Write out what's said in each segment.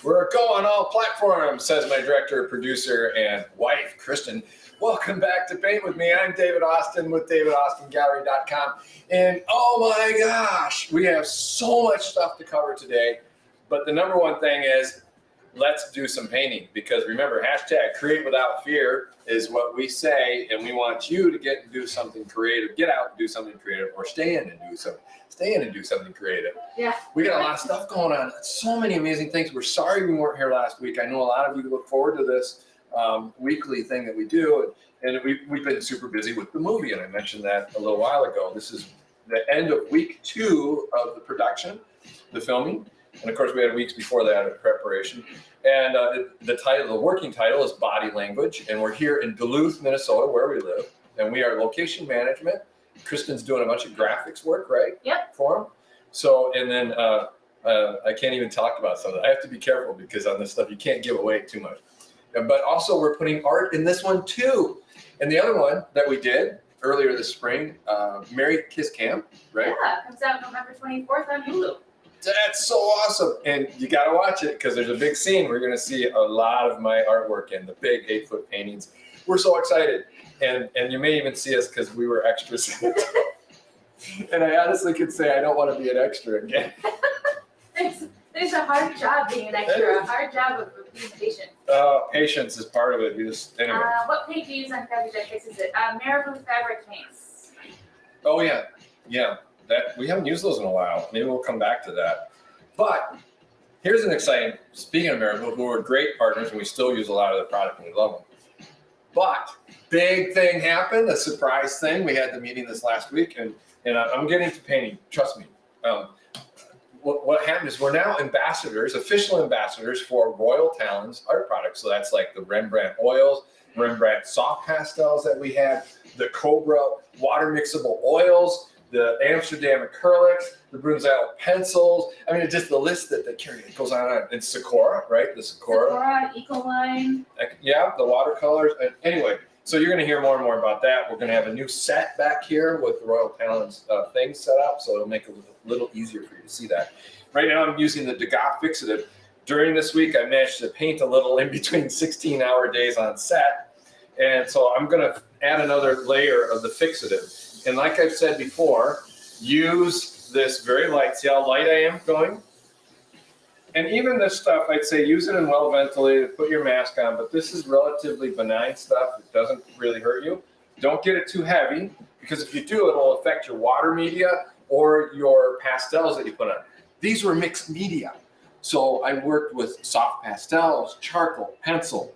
We're going all platforms, says my director, producer, and wife, Kristen. Welcome back to Paint With Me. I'm David Austin with DavidAustinGallery.com. And oh my gosh, we have so much stuff to cover today. But the number one thing is, let's do some painting. Because remember, hashtag create without fear is what we say. And we want you to get and do something creative. Get out and do something creative, or stay in and do something. Stay in and do something creative. Yeah. We got a lot of stuff going on. So many amazing things. We're sorry we weren't here last week. I know a lot of you look forward to this weekly thing that we do. And we've been super busy with the movie. And I mentioned that a little while ago. This is the end of week 2 of the production, the filming. And of course, we had weeks before that of preparation. And the working title is Body Language. And we're here in Duluth, Minnesota, where we live. And we are location management. Kristen's doing a bunch of graphics work, right? Yep. For him. So, and then I can't even talk about some of that. I have to be careful because on this stuff, you can't give away too much. But also we're putting art in this one too. And the other one that we did earlier this spring, Merry Kiss Camp, right? Yeah, comes out November 24th on Hulu. That's so awesome. And you got to watch it because there's a big scene. We're going to see a lot of my artwork in the big 8-foot paintings. We're so excited. And you may even see us because we were extras in it. And I honestly could say I don't want to be an extra again. There's a hard job being an extra, a hard job of being patient. Patience is part of it. You just, anyway. What paint do you use on fabric that fixes it? Marabou fabric paints. Oh yeah, yeah. That we haven't used those in a while. Maybe we'll come back to that. But here's an exciting. Speaking of Marabou, who are great partners, and we still use a lot of their product, and we love them. But big thing happened, a surprise thing. We had the meeting this last week, and I'm getting to painting. Trust me. What happened is we're now ambassadors, official ambassadors for Royal Talons art products. So that's like the Rembrandt oils, Rembrandt soft pastels that we had, the Cobra water mixable oils, the Amsterdam acrylics, the Brunzel pencils. I mean, it's just the list that they carry. It goes on. And Sakura, right? The Sakura. Ecoline. Yeah, the watercolors. And anyway, so you're going to hear more and more about that. We're going to have a new set back here with the Royal Talons things set up, so it'll make it a little easier for you to see that. Right now, I'm using the Degas Fixative. During this week, I managed to paint a little in between 16-hour days on set, and so I'm going to add another layer of the fixative. And like I've said before, use this very light. See how light I am going? And even this stuff, I'd say use it in well ventilated, put your mask on, but this is relatively benign stuff. It doesn't really hurt you. Don't get it too heavy, because if you do, it'll affect your water media or your pastels that you put on. These were mixed media. So I worked with soft pastels, charcoal, pencil,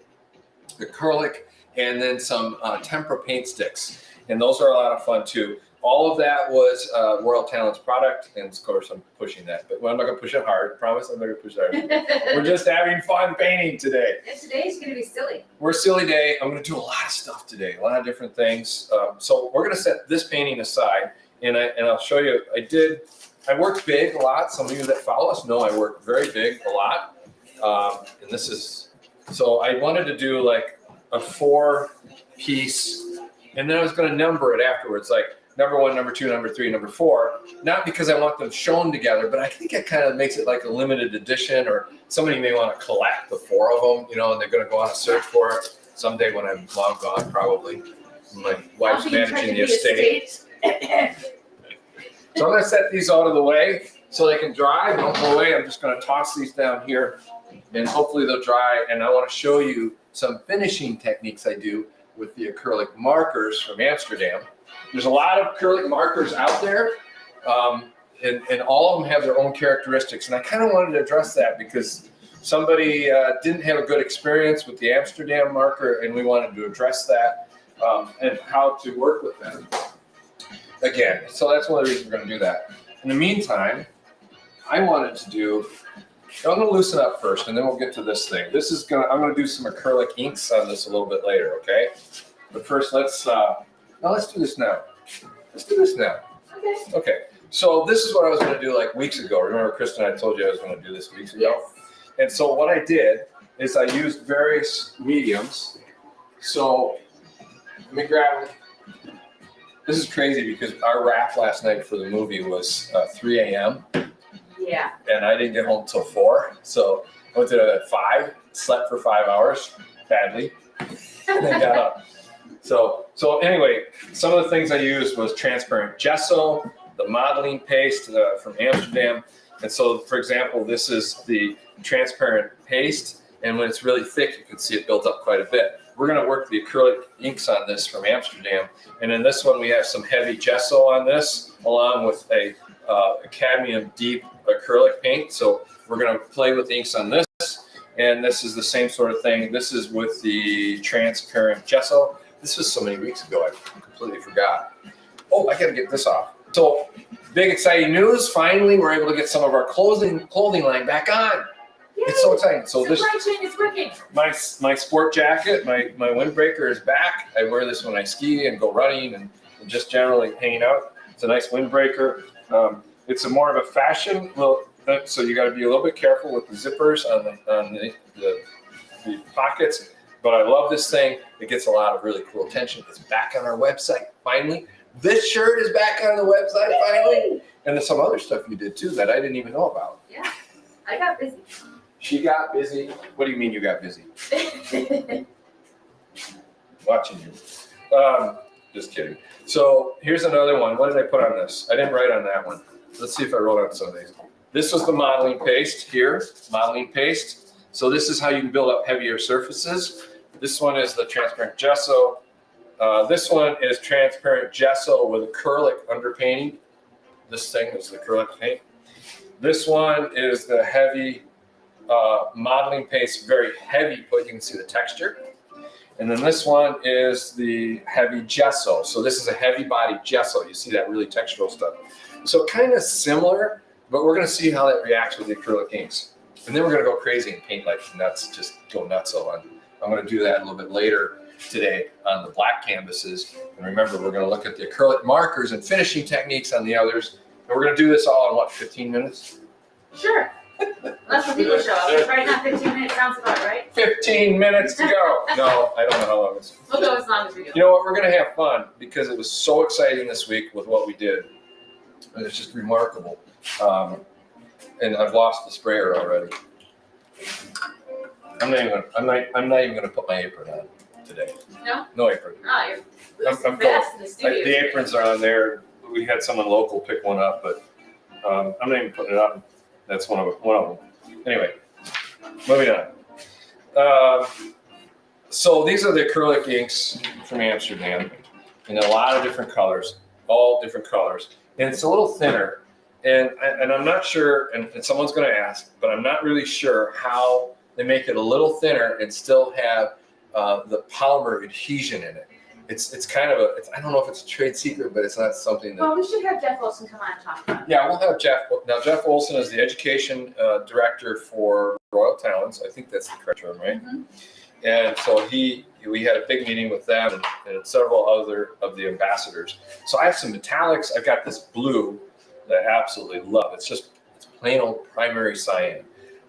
acrylic, and then some tempera paint sticks. And those are a lot of fun too. All of that was Royal Talents product, and of course I'm pushing that, but I'm not gonna push it hard. Promise I'm not gonna push it hard. We're just having fun painting today. And today's gonna be silly. We're silly day. I'm gonna do a lot of stuff today, a lot of different things. So we're gonna set this painting aside, and I'll show you. I worked big a lot. Some of you that follow us know I work very big a lot. And this is, so I wanted to do like a 4-piece, and then I was gonna number it afterwards, like number 1, number 2, number 3, number 4. Not because I want them shown together, but I think it kind of makes it like a limited edition, or somebody may want to collect the 4 of them, you know, and they're going to go on a search for it someday when I'm long gone, probably. My wife's managing the estate. So I'm going to set these out of the way so they can dry. Don't go away. I'm just going to toss these down here, and hopefully they'll dry. And I want to show you some finishing techniques I do with the acrylic markers from Amsterdam. There's a lot of acrylic markers out there, and all of them have their own characteristics. And I kind of wanted to address that because somebody didn't have a good experience with the Amsterdam marker, and we wanted to address that and how to work with them. Again, so that's one of the reasons we're going to do that. In the meantime, I'm going to loosen up first, and then we'll get to this thing. I'm going to do some acrylic inks on this a little bit later, okay? But first, let's do this now. Let's do this now. Okay. Okay. So this is what I was going to do like weeks ago. Remember, Kristen, I told you I was going to do this weeks ago? Yes. And so what I did is I used various mediums. So let me grab it. This is crazy because our wrap last night for the movie was 3 a.m. Yeah. And I didn't get home till 4. So I went to bed at 5, slept for 5 hours, badly, and then got up. So anyway, some of the things I used was transparent gesso, the modeling paste from Amsterdam. And so, for example, this is the transparent paste, and when it's really thick, you can see it built up quite a bit. We're going to work the acrylic inks on this from Amsterdam. And in this one, we have some heavy gesso on this, along with a cadmium deep acrylic paint. So we're going to play with the inks on this. And this is the same sort of thing. This is with the transparent gesso. This was so many weeks ago, I completely forgot. Oh, I got to get this off. So big exciting news. Finally, we're able to get some of our clothing line back on. Yay. It's so exciting. So this, supply chain is working. my sport jacket, my windbreaker is back. I wear this when I ski and go running and just generally hanging out. It's a nice windbreaker. It's a more of a fashion look, so you got to be a little bit careful with the zippers on the pockets. But I love this thing. It gets a lot of really cool attention. It's back on our website finally. This shirt is back on the website finally. And there's some other stuff you did too that I didn't even know about. Yeah, I got busy. She got busy. What do you mean you got busy? Watching you. Just kidding. So here's another one. What did I put on this? I didn't write on that one. Let's see if I wrote on some of these. This was the modeling paste here, modeling paste. So this is how you can build up heavier surfaces. This one is the transparent gesso. This one is transparent gesso with acrylic underpainting. This thing is the acrylic paint. This one is the heavy modeling paste, very heavy, but you can see the texture. And then this one is the heavy gesso. So this is a heavy body gesso. You see that really textural stuff. So kind of similar, but we're going to see how that reacts with the acrylic inks. And then we're going to go crazy and paint like nuts, just go nutso on. I'm going to do that a little bit later today on the black canvases. And remember, we're going to look at the acrylic markers and finishing techniques on the others. And we're going to do this all in what, 15 minutes? Sure. Unless the people show up. Right now, 15 minutes sounds about right. 15 minutes to go. No, I don't know how long it's. We'll go as long as we go. You know what? We're going to have fun because it was so exciting this week with what we did. And it's just remarkable. And I've lost the sprayer already. I'm not even gonna put my apron on today. No? No apron. Oh, you're I'm fast in the studio. The aprons are on there. We had someone local pick one up, but I'm not even putting it on. That's one of them. Anyway, moving on. So these are the acrylic inks from Amsterdam in a lot of different colors, all different colors. And it's a little thinner. And I'm not sure, and someone's going to ask, but I'm not really sure how they make it a little thinner and still have the polymer adhesion in it. It's kind of I don't know if it's a trade secret, but it's not something that. Well, we should have Jeff Olson come on and talk about it. Yeah, we'll have Jeff. Now, Jeff Olson is the education director for Royal Talents. I think that's the correct term, right? Mm-hmm. And so we had a big meeting with them and several other of the ambassadors. So I have some metallics. I've got this blue that I absolutely love. It's plain old primary cyan.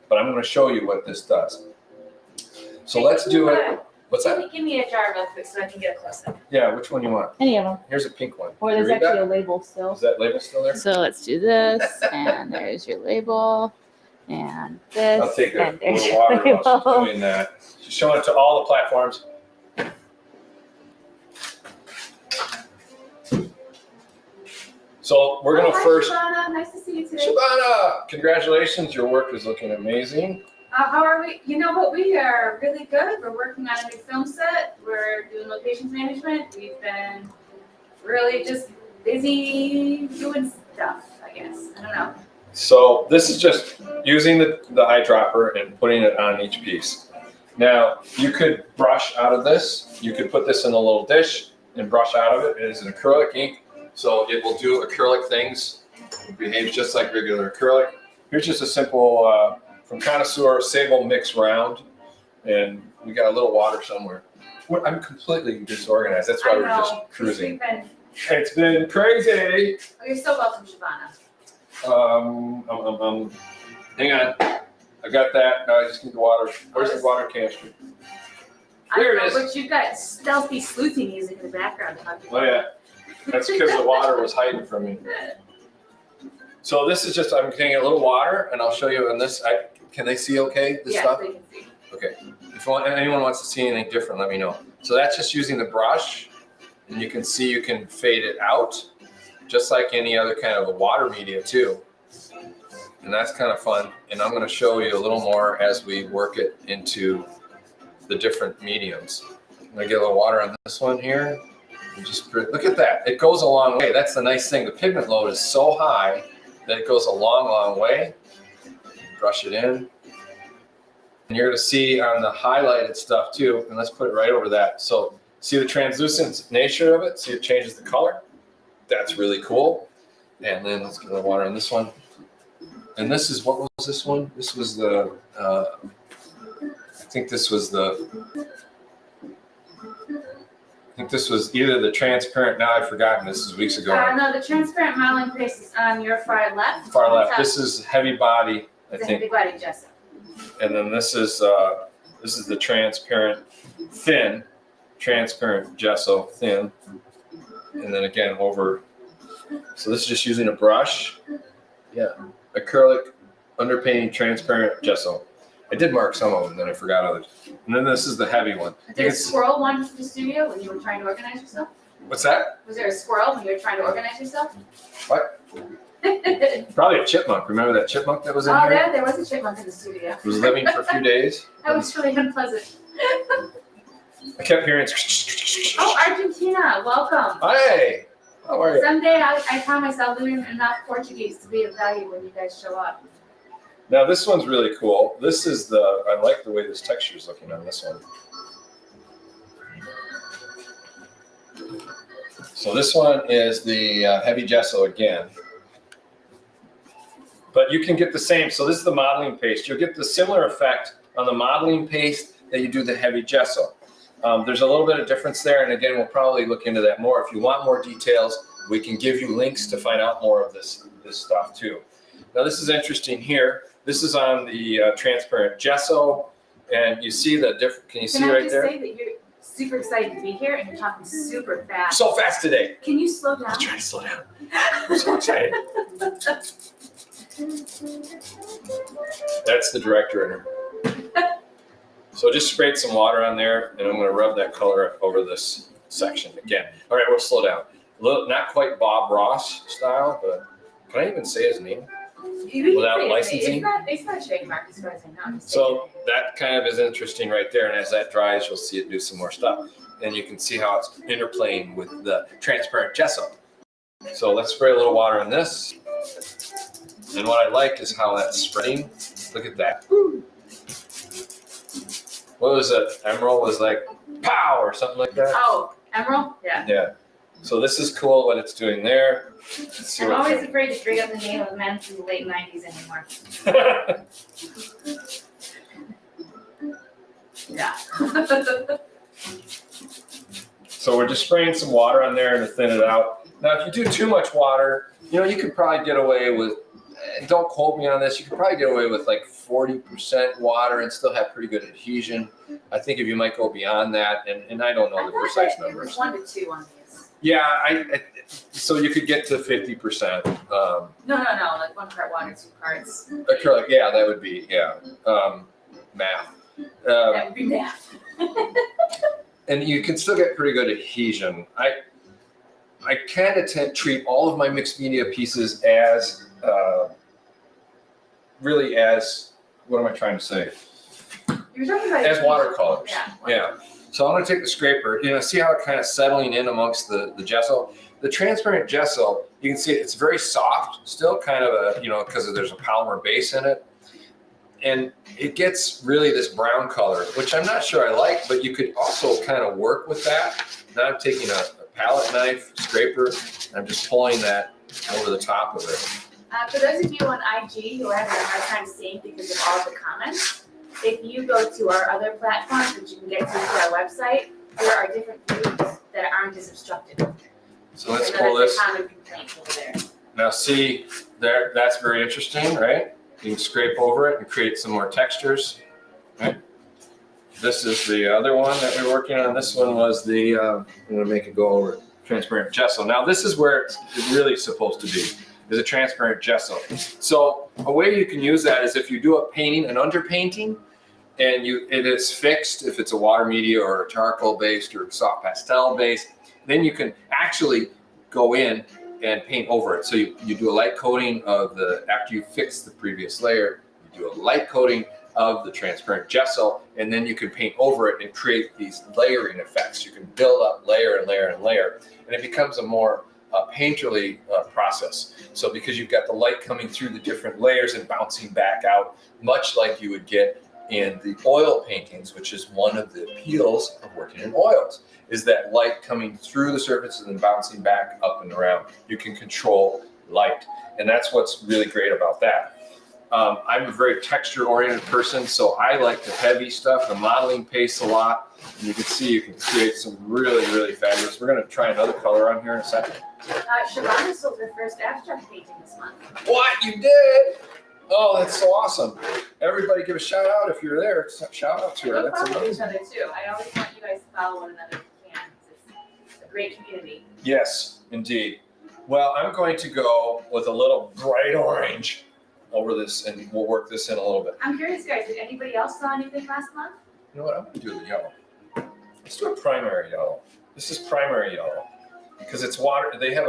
But I'm going to show you what this does. So let's do it. What's that? Give me a jar real quick so I can get a close up. Yeah, which one you want? Any of them. Here's a pink one. Or Can you there's read actually that? a label still. Is that label still there? So let's do this, and there's your label, and this, I'll take and a there's little your water while she's label. doing that. She's showing it to all the platforms. So we're going to Hi, first. Shabana. Nice to see you today. Shabana, congratulations. Your work is looking amazing. How are we? You know what? We are really good. We're working on a new film set. We're doing locations management. We've been really just busy doing stuff, I guess. I don't know. So this is just using the eyedropper and putting it on each piece. Now, you could brush out of this. You could put this in a little dish and brush out of it. It is an acrylic ink, so it will do acrylic things. It behaves just like regular acrylic. Here's just a simple, from Connoisseur, Sable Mix Round. And we got a little water somewhere. I'm completely disorganized. That's why we're just cruising. It's been crazy. Oh, you're so welcome, Shabana. Hang on. I got that. Now I just need the water. Where's the water canister? There it I is. don't know, but you've got stealthy sleuthing music in the background. Oh yeah. That's because the water was hiding from me. So this is just, I'm getting a little water and I'll show you in this. Can they see okay, this Yes, stuff? they can see. Okay. If anyone wants to see anything different, let me know. So that's just using the brush, and you can see you can fade it out, just like any other kind of a water media too. And that's kind of fun. And I'm going to show you a little more as we work it into the different mediums. I'm going to get a little water on this one here. And just look at that. It goes a long way. That's the nice thing. The pigment load is so high that it goes a long, long way. Brush it in. And you're going to see on the highlighted stuff too. And let's put it right over that. So see the translucent nature of it? See it changes the color? That's really cool. And then let's get a little water on this one. And this is, what was this one? This was the, I think this was either the transparent, now I've forgotten, this is weeks ago. No, the transparent modeling paste is on your far left. Far left, this is heavy body, I The think. heavy body gesso. And then this is the transparent thin, transparent gesso thin. And then again over, so this is just using a brush. Yeah, acrylic, underpainting, transparent gesso. I did mark some of them, then I forgot others. And then this is the heavy one. Was there a squirrel one in the studio when you were trying to organize yourself? What's that? Was there a squirrel when you were trying to organize yourself? What? Oh, Probably a chipmunk. Remember that chipmunk that was in here? there was a chipmunk in the studio. It was living for a few days. That was really unpleasant. I kept hearing. Oh, Argentina, welcome. Hey, how are you? Someday I found myself learning enough Portuguese to be of value when you guys show up. Now this one's really cool. This is I like the way this texture is looking on this one. So this one is the heavy gesso again. But you can get the same. So this is the modeling paste. You'll get the similar effect on the modeling paste that you do the heavy gesso. There's a little bit of difference there. And again, we'll probably look into that more. If you want more details, we can give you links to find out more of this stuff too. Now this is interesting here. This is on the transparent gesso, and you see the different. Can you see right there? Can I just say that you're super excited to be here and you're talking super fast? So fast today. Can you slow down? I'll try to slow down. I'm so excited. That's the director in her. So just sprayed some water on there, and I'm going to rub that color over this section again. All right, we'll slow down. Not quite Bob Ross style, but can I even say his name? Without licensing? It's not trademark as far as I know. So that kind of is interesting right there. And as that dries, you'll see it do some more stuff. And you can see how it's interplaying with the transparent gesso. So let's spray a little water on this. And what I like is how that's spreading. Look at that. What was it? Emerald was like, pow, or something like that. Oh, emerald? Yeah. Yeah. So this is cool what it's doing there. Let's see I'm what always afraid to bring up the name of men from the late 90s anymore. Yeah. So we're just spraying some water on there to thin it out. Now, if you do too much water, you could probably get away with, don't quote me on this, you could probably get away with like 40% water and still have pretty good adhesion. I think if you might go beyond that, and I don't know the precise numbers. It was 1 to 2 on these. Yeah, so you could get to 50%. No, like 1 part water, 2 parts. Acrylic, yeah, that would be, math. That would be math. And you can still get pretty good adhesion. I kind of treat all of my mixed media pieces as, really as, what am I trying to say? You were talking about As watercolors. Yeah. So I'm going to take the scraper, see how it's kind of settling in amongst the gesso. The transparent gesso, you can see it's very soft, still kind of because there's a polymer base in it. And it gets really this brown color, which I'm not sure I like, but you could also kind of work with that. Now I'm taking a palette knife, scraper, and I'm just pulling that over the top of it. For those of you on IG who are having a hard time seeing because of all the comments, if you go to our other platforms, which you can get to through our website, there are different views that aren't as obstructed. So let's So pull that's this. a common complaint over there. Now see, that's very interesting, right? You can scrape over it and create some more textures, right? This is the other one that we're working on. This one was the, I'm gonna make it go over transparent gesso. Now this is where it's really supposed to be. is a transparent gesso. So a way you can use that is if you do a painting, an underpainting, and it is fixed, if it's a water media or a charcoal based or soft pastel based, then you can actually go in and paint over it. So you do a light coating of after you fix the previous layer, you do a light coating of the transparent gesso, and then you can paint over it and create these layering effects. You can build up layer and layer and layer, and it becomes a more painterly process. So because you've got the light coming through the different layers and bouncing back out, much like you would get in the oil paintings, which is one of the appeals of working in oils, is that light coming through the surfaces and bouncing back up and around. You can control light, and that's what's really great about that. I'm a very texture-oriented person, so I like the heavy stuff, the modeling paste a lot. And you can see you can create some really, really fabulous. We're going to try another color on here in a second. Shavana sold her first abstract painting this month. What? You did? Oh, that's so awesome. Everybody give a shout out if you're there. Shout out to her. We That's follow each amazing. other too. I always want you guys to follow one another if you can. It's a great community. Yes, indeed. Well, I'm going to go with a little bright orange over this, and we'll work this in a little bit. I'm curious, guys, did anybody else saw anything last month? You know what? I'm going to do the yellow. Let's do a primary yellow. This is primary yellow because it's water. They have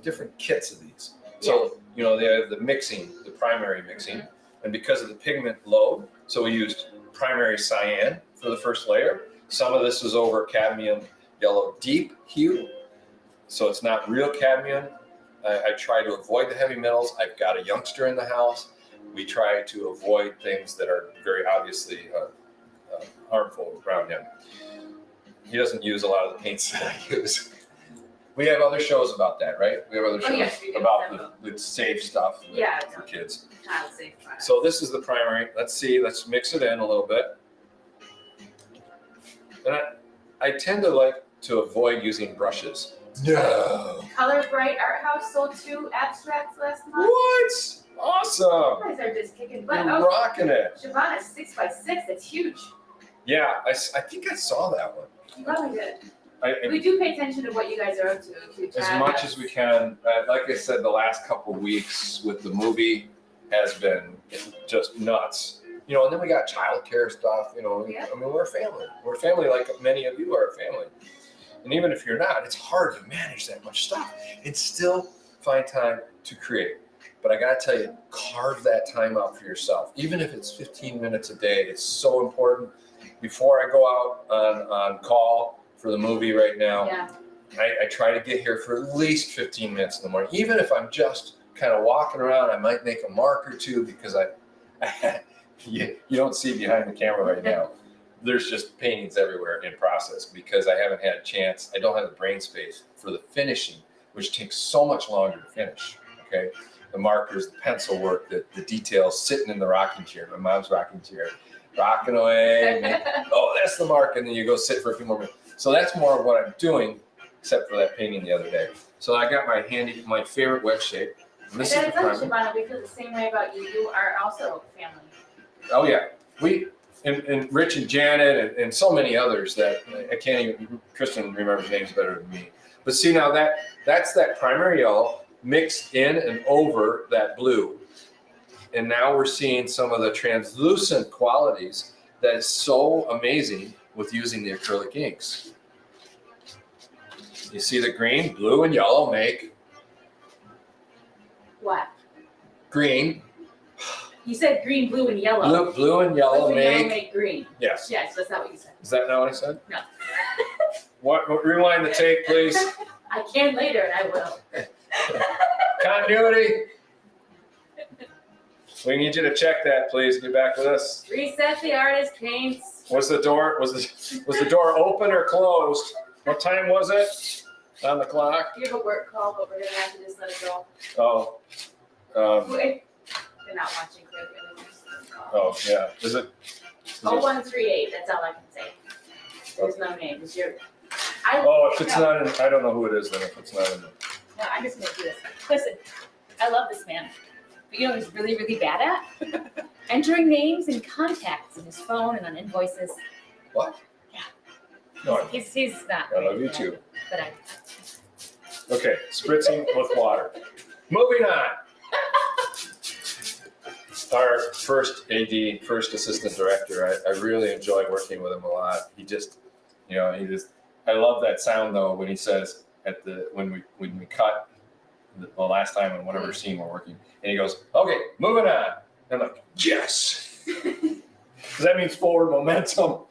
different kits of these. So, they have the mixing, the primary mixing, and because of the pigment load, so we used primary cyan for the first layer. Some of this was over cadmium yellow deep hue, so it's not real cadmium. I try to avoid the heavy metals. I've got a youngster in the house. We try to avoid things that are very obviously harmful around him. He doesn't use a lot of the paints that I use. We have other shows about that, right? We have other shows yes, we do. about the safe stuff for kids. Child safe products. So this is the primary. Let's mix it in a little bit. And I tend to like to avoid using brushes. No. Color Bright Art House sold 2 abstracts last month. What? Awesome. You guys are just kicking butt. You're rocking it. Shavana's 6x6. That's huge. Yeah, I think I saw that one. You probably did. I, We do pay attention to what you guys are up to. as much as we can. Like I said, the last couple weeks with the movie has been just nuts. And then we got childcare stuff. Yeah. I mean, we're a family. We're a family like many of you are a family. And even if you're not, it's hard to manage that much stuff and still find time to create. But I got to tell you, carve that time out for yourself. Even if it's 15 minutes a day, it's so important. Before I go out on call for the movie right now, I try to get here for at least 15 minutes in the morning. Even if I'm just kind of walking around, I might make a mark or two because you don't see behind the camera right now. There's just paintings everywhere in process because I haven't had a chance. I don't have the brain space for the finishing, which takes so much longer to finish. Okay, the markers, the pencil work, the details, sitting in the rocking chair, my mom's rocking chair, rocking away. Oh, that's the mark, and then you go sit for a few more minutes. So that's more of what I'm doing, except for that painting the other day. So I got my favorite wedge shape. And this is the primer. Shavana, we feel the same way about you. You are also family. Oh yeah, and Rich and Janet and so many others that I can't even. Kristen remembers names better than me. But see now that's that primary yellow mixed in and over that blue, and now we're seeing some of the translucent qualities that is so amazing with using the acrylic inks. You see the green, blue, and yellow make What? green. You said green, blue, and yellow. Blue and yellow Blue and yellow make. make green. Yes. Yes, that's not what you said. Is that not what I said? No. What? Rewind the tape, please. I can later, and I will. Continuity. We need you to check that, please. Get back with us. Reset the artist paints. Was the door door open or closed? What time was it on the clock? You have a work call, but we're gonna have to just let it go. Oh. They're not watching clearly. Oh yeah. Is it? 0138. That's all I can say. There's no name. It's your. If it's not in, I don't know who it is then. If it's not in. No, I'm just gonna do this. Listen, I love this man. But what he's really, really bad at? Entering names and contacts in his phone and on invoices. What? Yeah. No, He's not. I love you too. But Okay, spritzing with water. Moving on. Our first AD, first assistant director, I really enjoy working with him a lot. He just, I love that sound though when he says when we cut the last time in whatever scene we're working, and he goes, "Okay, moving on." And I'm like, "Yes," because that means forward momentum. All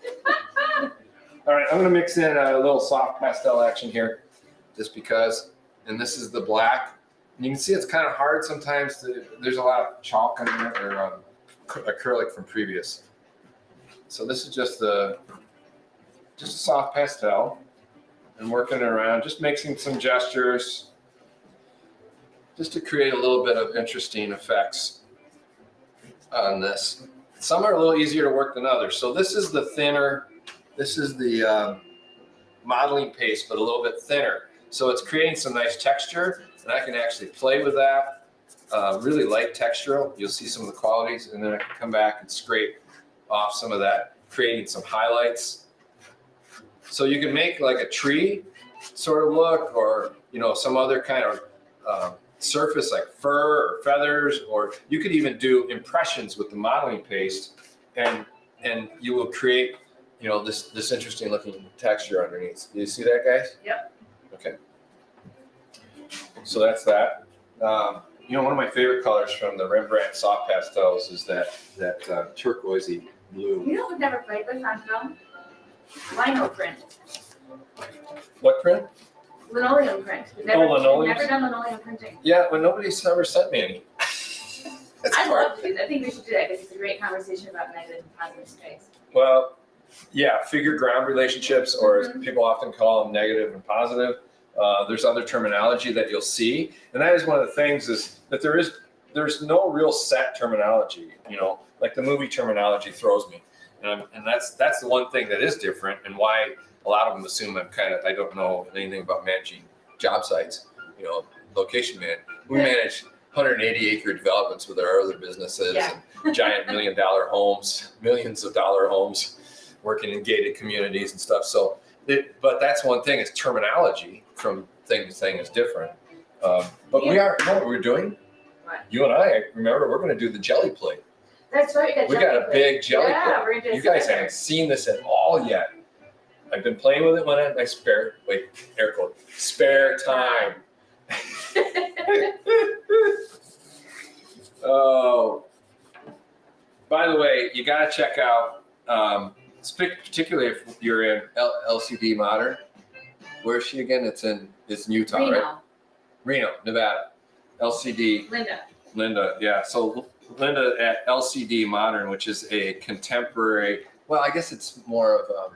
right, I'm gonna mix in a little soft pastel action here, just because, and this is the black. You can see it's kind of hard sometimes. There's a lot of chalk on it or acrylic from previous. So this is just a soft pastel, and working it around, just mixing some gestures, just to create a little bit of interesting effects on this. Some are a little easier to work than others. So this is the thinner. This is the modeling paste, but a little bit thinner. So it's creating some nice texture. And I can actually play with that, really light textural. You'll see some of the qualities, and then I can come back and scrape off some of that, creating some highlights. So you can make like a tree sort of look, or some other kind of surface like fur or feathers, or you could even do impressions with the modeling paste, and you will create this interesting looking texture underneath. Do you see that, guys? Yep. Okay. So that's that. One of my favorite colors from the Rembrandt soft pastels is that turquoisey blue. You know what we've never played with on film? Lino print. What print? Linoleum print. We've linoleums? never done linoleum printing. Yeah, but nobody's ever sent me any. I'd love to do that. I think we should do that because it's a great conversation about negative and positive space. Well, yeah, figure ground relationships, or as people often call them, negative and positive. There's other terminology that you'll see, and that is one of the things is that there's no real set terminology. Like the movie terminology throws me, and that's the one thing that is different, and why a lot of them assume I don't know anything about managing job sites. Location man. We manage 180-acre developments with our other businesses, and giant $1 million homes, millions of dollar homes, working in gated communities and stuff. So. But that's one thing, is terminology from thing to thing is different. But you know what we're doing? What? You and I, remember, we're going to do the jelly plate. That's right. We got a big jelly plate. plate. We're gonna do You guys haven't seen this at all yet. I've been playing with it when I have my spare time. Oh, by the way, you got to check out. Particularly if you're in LCD Modern. Where is she again? It's in Utah, Reno. right? Reno, Nevada. LCD. Linda, yeah. So Linda at LCD Modern, which is a contemporary. Well, I guess it's more of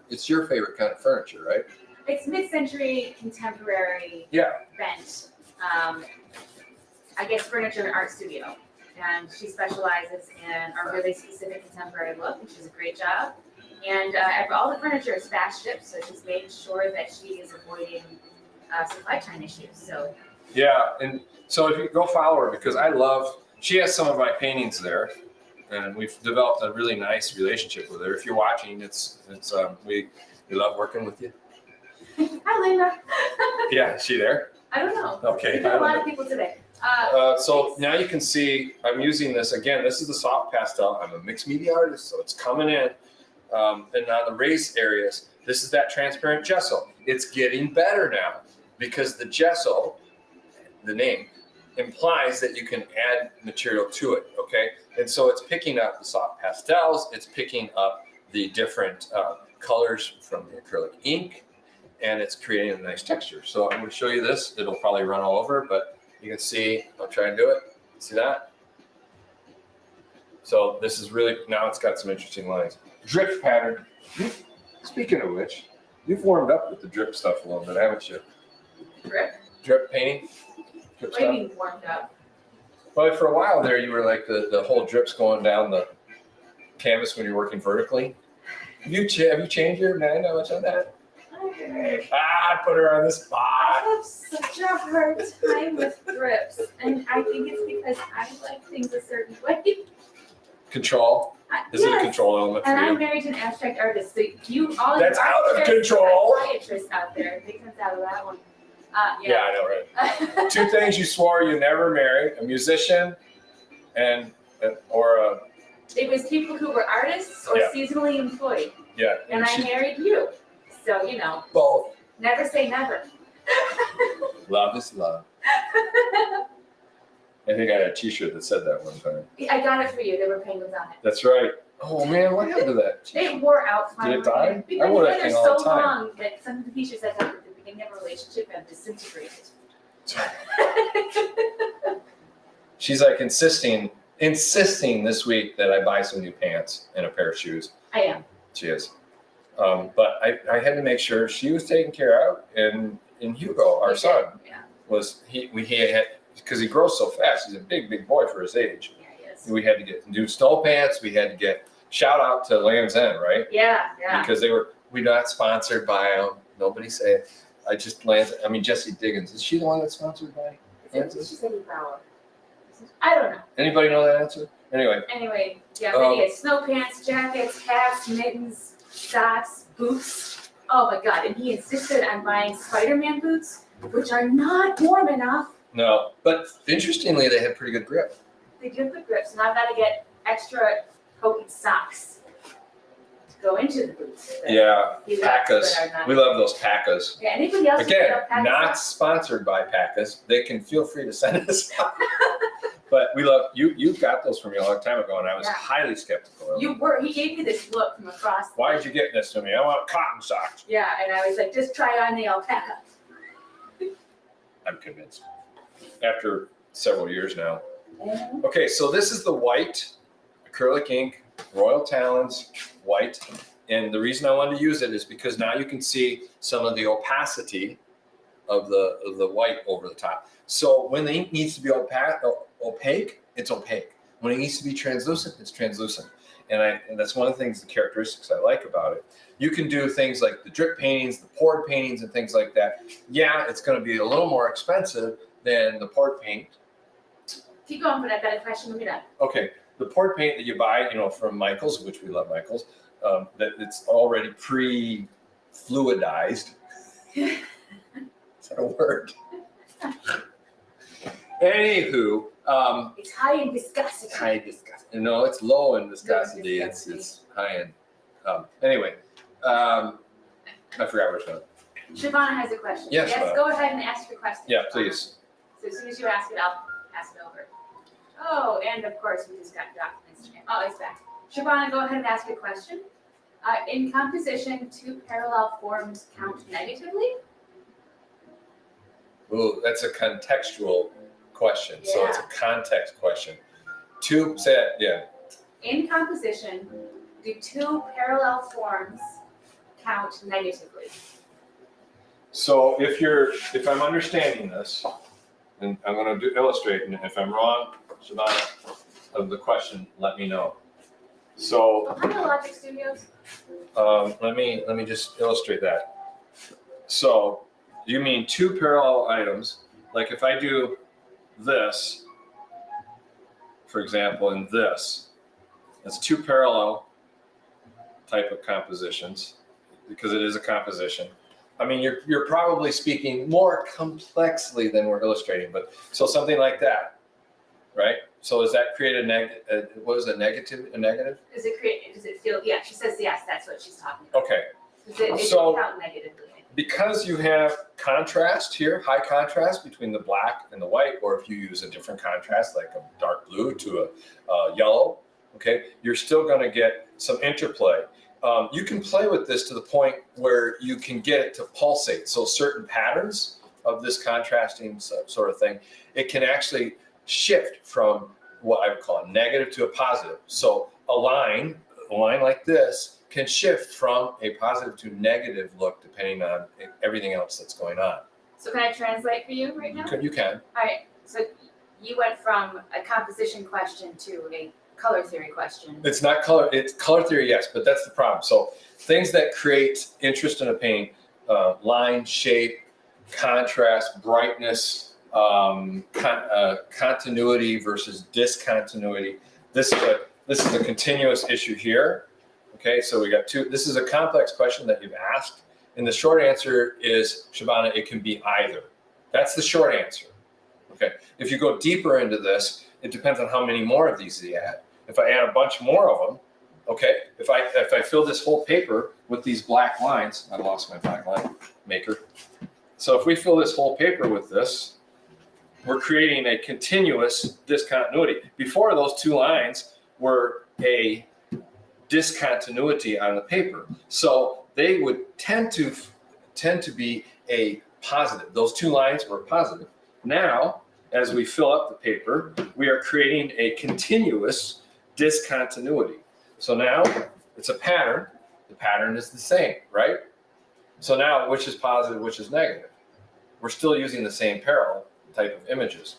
it's your favorite kind of furniture, right? It's mid-century contemporary. Yeah. Bent. I guess furniture and art studio, and she specializes in a really specific contemporary look, which is a great job. And all the furniture is fast shipped, so she's making sure that she is avoiding supply chain issues. So yeah, and so if you go follow her, because she has some of my paintings there, and we've developed a really nice relationship with her. If you're watching, we love working with you. Hi, Linda. Yeah, is she there? I don't know. Okay. We've got a lot of people today. So now you can see I'm using this again. This is the soft pastel. I'm a mixed media artist, so it's coming in. And on the raised areas, this is that transparent gesso. It's getting better now because the gesso, the name, implies that you can add material to it, okay? And so it's picking up the soft pastels, it's picking up the different colors from the acrylic ink, and it's creating a nice texture. So I'm gonna show you this. It'll probably run all over, but you can see, I'll try and do it. See that? So this is really, now it's got some interesting lines. Drip pattern. Speaking of which, you've warmed up with the drip stuff a little bit, haven't you? Drip? Drip painting? Drip What do you mean warmed up? Well, for a while there, you were like the whole drips going down the canvas when you're working vertically. Have you changed your mind much on that? I put her on the spot. I have such a hard time with drips, and I think it's because I like things a certain way. Control? Is it a control element for And you? I'm married to an abstract artist, so all That's you out of artists, control. psychiatrists out there, they comes out of that one. Yeah, I know, right? 2 things you swore you never marry: a musician or a It was people who were artists or Yeah. seasonally employed, yeah. and I married you. So, you know, both. never say never. Love is love. I think I had a T-shirt that said that one time. I got it for you. There were penguins on it. That's right. Oh man, what happened to that? It wore out finally. Did it die? Because I wore that they're thing all the so time. long that some of the t-shirts I got at the beginning of a relationship have disintegrated. She's like insisting this week that I buy some new pants and a pair of shoes. I am. She is. But I had to make sure she was taken care of, and Hugo, our son, Yeah. was he had, because he grows so fast. He's a big boy for his age. Yeah, he is. We had to get new snow pants. We had to get shout out to Land's End, right? Yeah. Because we're not sponsored by them. Nobody say it. Jessie Diggins. Is she the one that's sponsored by? She said Bauer. I don't know. Anybody know that answer? Anyway, Yeah, but he had snow pants, jackets, hats, mittens, socks, boots. Oh my God! And he insisted on buying Spider-Man boots, which are not warm enough. no. But interestingly, they had pretty good grip. They do have good grips, and I've got to get extra potent socks to go into the boots. Yeah, He likes, Packas. but are not- We love those Packas. Yeah, anybody else? Again, pick up Packas not socks? sponsored by Packas. They can feel free to send us. But we love you. You got those from me a long time ago, and I was Yeah. highly skeptical. Of them. He gave me this look from across. Why did you get this to me? I want cotton socks. Yeah, and I was like, just try on the alpaca. I'm convinced. After several years now. Okay, so this is the white acrylic ink, Royal Talons white. And the reason I wanted to use it is because now you can see some of the opacity of the white over the top. So when the ink needs to be opaque, it's opaque. When it needs to be translucent, it's translucent. And that's one of the things, the characteristics I like about it. You can do things like the drip paintings, the poured paintings, and things like that. Yeah, it's going to be a little more expensive than the poured paint. Keep going, but I've got a question when you're done. Okay, the poured paint that you buy, from Michaels, which we love Michaels, that it's already pre-fluidized. Is that a word? Anywho, It's high in viscosity. high in viscosity. No, it's low in viscosity. It's high in. Anyway, I forgot which one. Shavana has a question. Yes, Shavana. Go ahead and ask your question. Yeah, please. So as soon as you ask it, I'll pass it over. Oh, and of course, we just got dropped on Instagram. Oh, it's back. Shavana, go ahead and ask your question. In composition, 2 parallel forms count negatively? Ooh, that's a contextual question. So it's a context question. Say it, yeah. In composition, do 2 parallel forms count negatively? So if I'm understanding this, and I'm going to illustrate, and if I'm wrong, Shavana, of the question, let me know. So Behind the Logic Studios? let me just illustrate that. So you mean 2 parallel items, like if I do this, for example, and this, that's 2 parallel type of compositions, because it is a composition. I mean, you're probably speaking more complexly than we're illustrating, but so something like that, right? So does that create a negative? What is a negative? A negative? Does it feel, yeah, she says yes, that's what she's talking about. Okay. Does it So- count negatively? Because you have contrast here, high contrast between the black and the white, or if you use a different contrast, like a dark blue to a yellow, okay, you're still going to get some interplay. You can play with this to the point where you can get it to pulsate. So certain patterns of this contrasting sort of thing, it can actually shift from what I would call a negative to a positive. So a line like this can shift from a positive to negative look depending on everything else that's going on. So can I translate for you right now? You can. All right, so you went from a composition question to a color theory question. It's not color, it's color theory, yes, but that's the problem. So things that create interest in a painting, line, shape, contrast, brightness, continuity versus discontinuity. This is a continuous issue here. Okay, so we got 2. This is a complex question that you've asked. And the short answer is, Shavana, it can be either. That's the short answer. Okay. If you go deeper into this, it depends on how many more of these you add. If I add a bunch more of them, okay, if I fill this whole paper with these black lines, I lost my black line maker. So if we fill this whole paper with this, we're creating a continuous discontinuity. Before, those two lines were a discontinuity on the paper. So they would tend to be a positive. Those two lines were positive. Now, as we fill up the paper, we are creating a continuous discontinuity. So now it's a pattern. The pattern is the same, right? So now which is positive, which is negative? We're still using the same parallel type of images.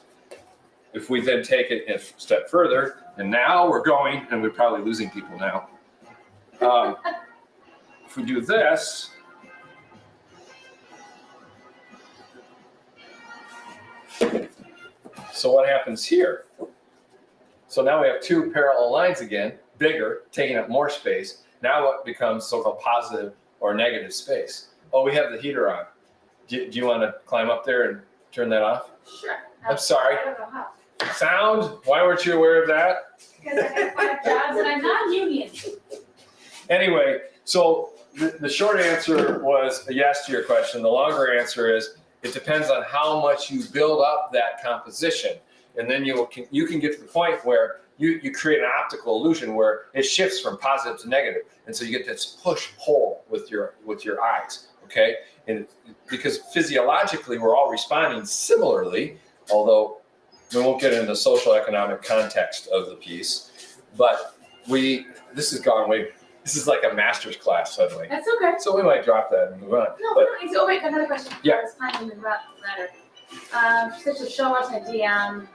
If we then take it a step further, and now we're going, and we're probably losing people now. If we do this, so what happens here? So now we have two parallel lines again, bigger, taking up more space. Now it becomes so-called positive or negative space. Oh, we have the heater on. Do you want to climb up there and turn that off? Sure. I'm sorry. I don't know how. Sound? Why weren't you aware of that? Because I got 5 jobs and I'm non-union. Anyway, so the short answer was a yes to your question. The longer answer is it depends on how much you build up that composition. And then you can get to the point where you create an optical illusion where it shifts from positive to negative. And so you get this push-pull with your eyes, okay? And because physiologically we're all responding similarly, although we won't get into the social economic context of the piece, but this has gone way, this is like a master's class suddenly. That's okay. So we might drop that and move on. No, But, we don't need to. Oh, wait, another question. Yeah. I was finding the letter. She said she'll show us a DM.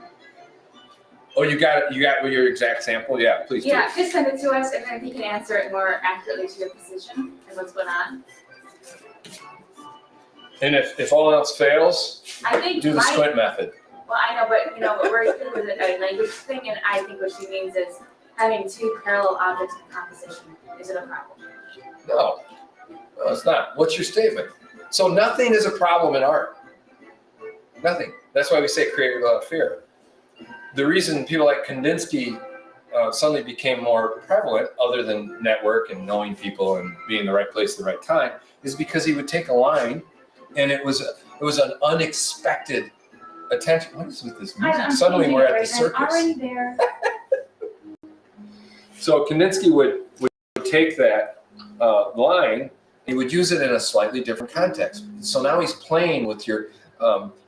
oh, you got your exact sample? Yeah, please do. Yeah, just send it to us and then he can answer it more accurately to your position and what's going on. And if all else fails, I think do the squint method. Well, I know, but we're good with a language thing, and I think what she means is having two parallel objects in composition. Is it a problem? No, it's not. What's your statement? So nothing is a problem in art. Nothing. That's why we say create without fear. The reason people like Kandinsky suddenly became more prevalent, other than network and knowing people and being in the right place at the right time, is because he would take a line, and it was an unexpected attention. What is with this music? Suddenly we're at the circus. I'm already there. So Kandinsky would take that line, he would use it in a slightly different context. So now he's playing with your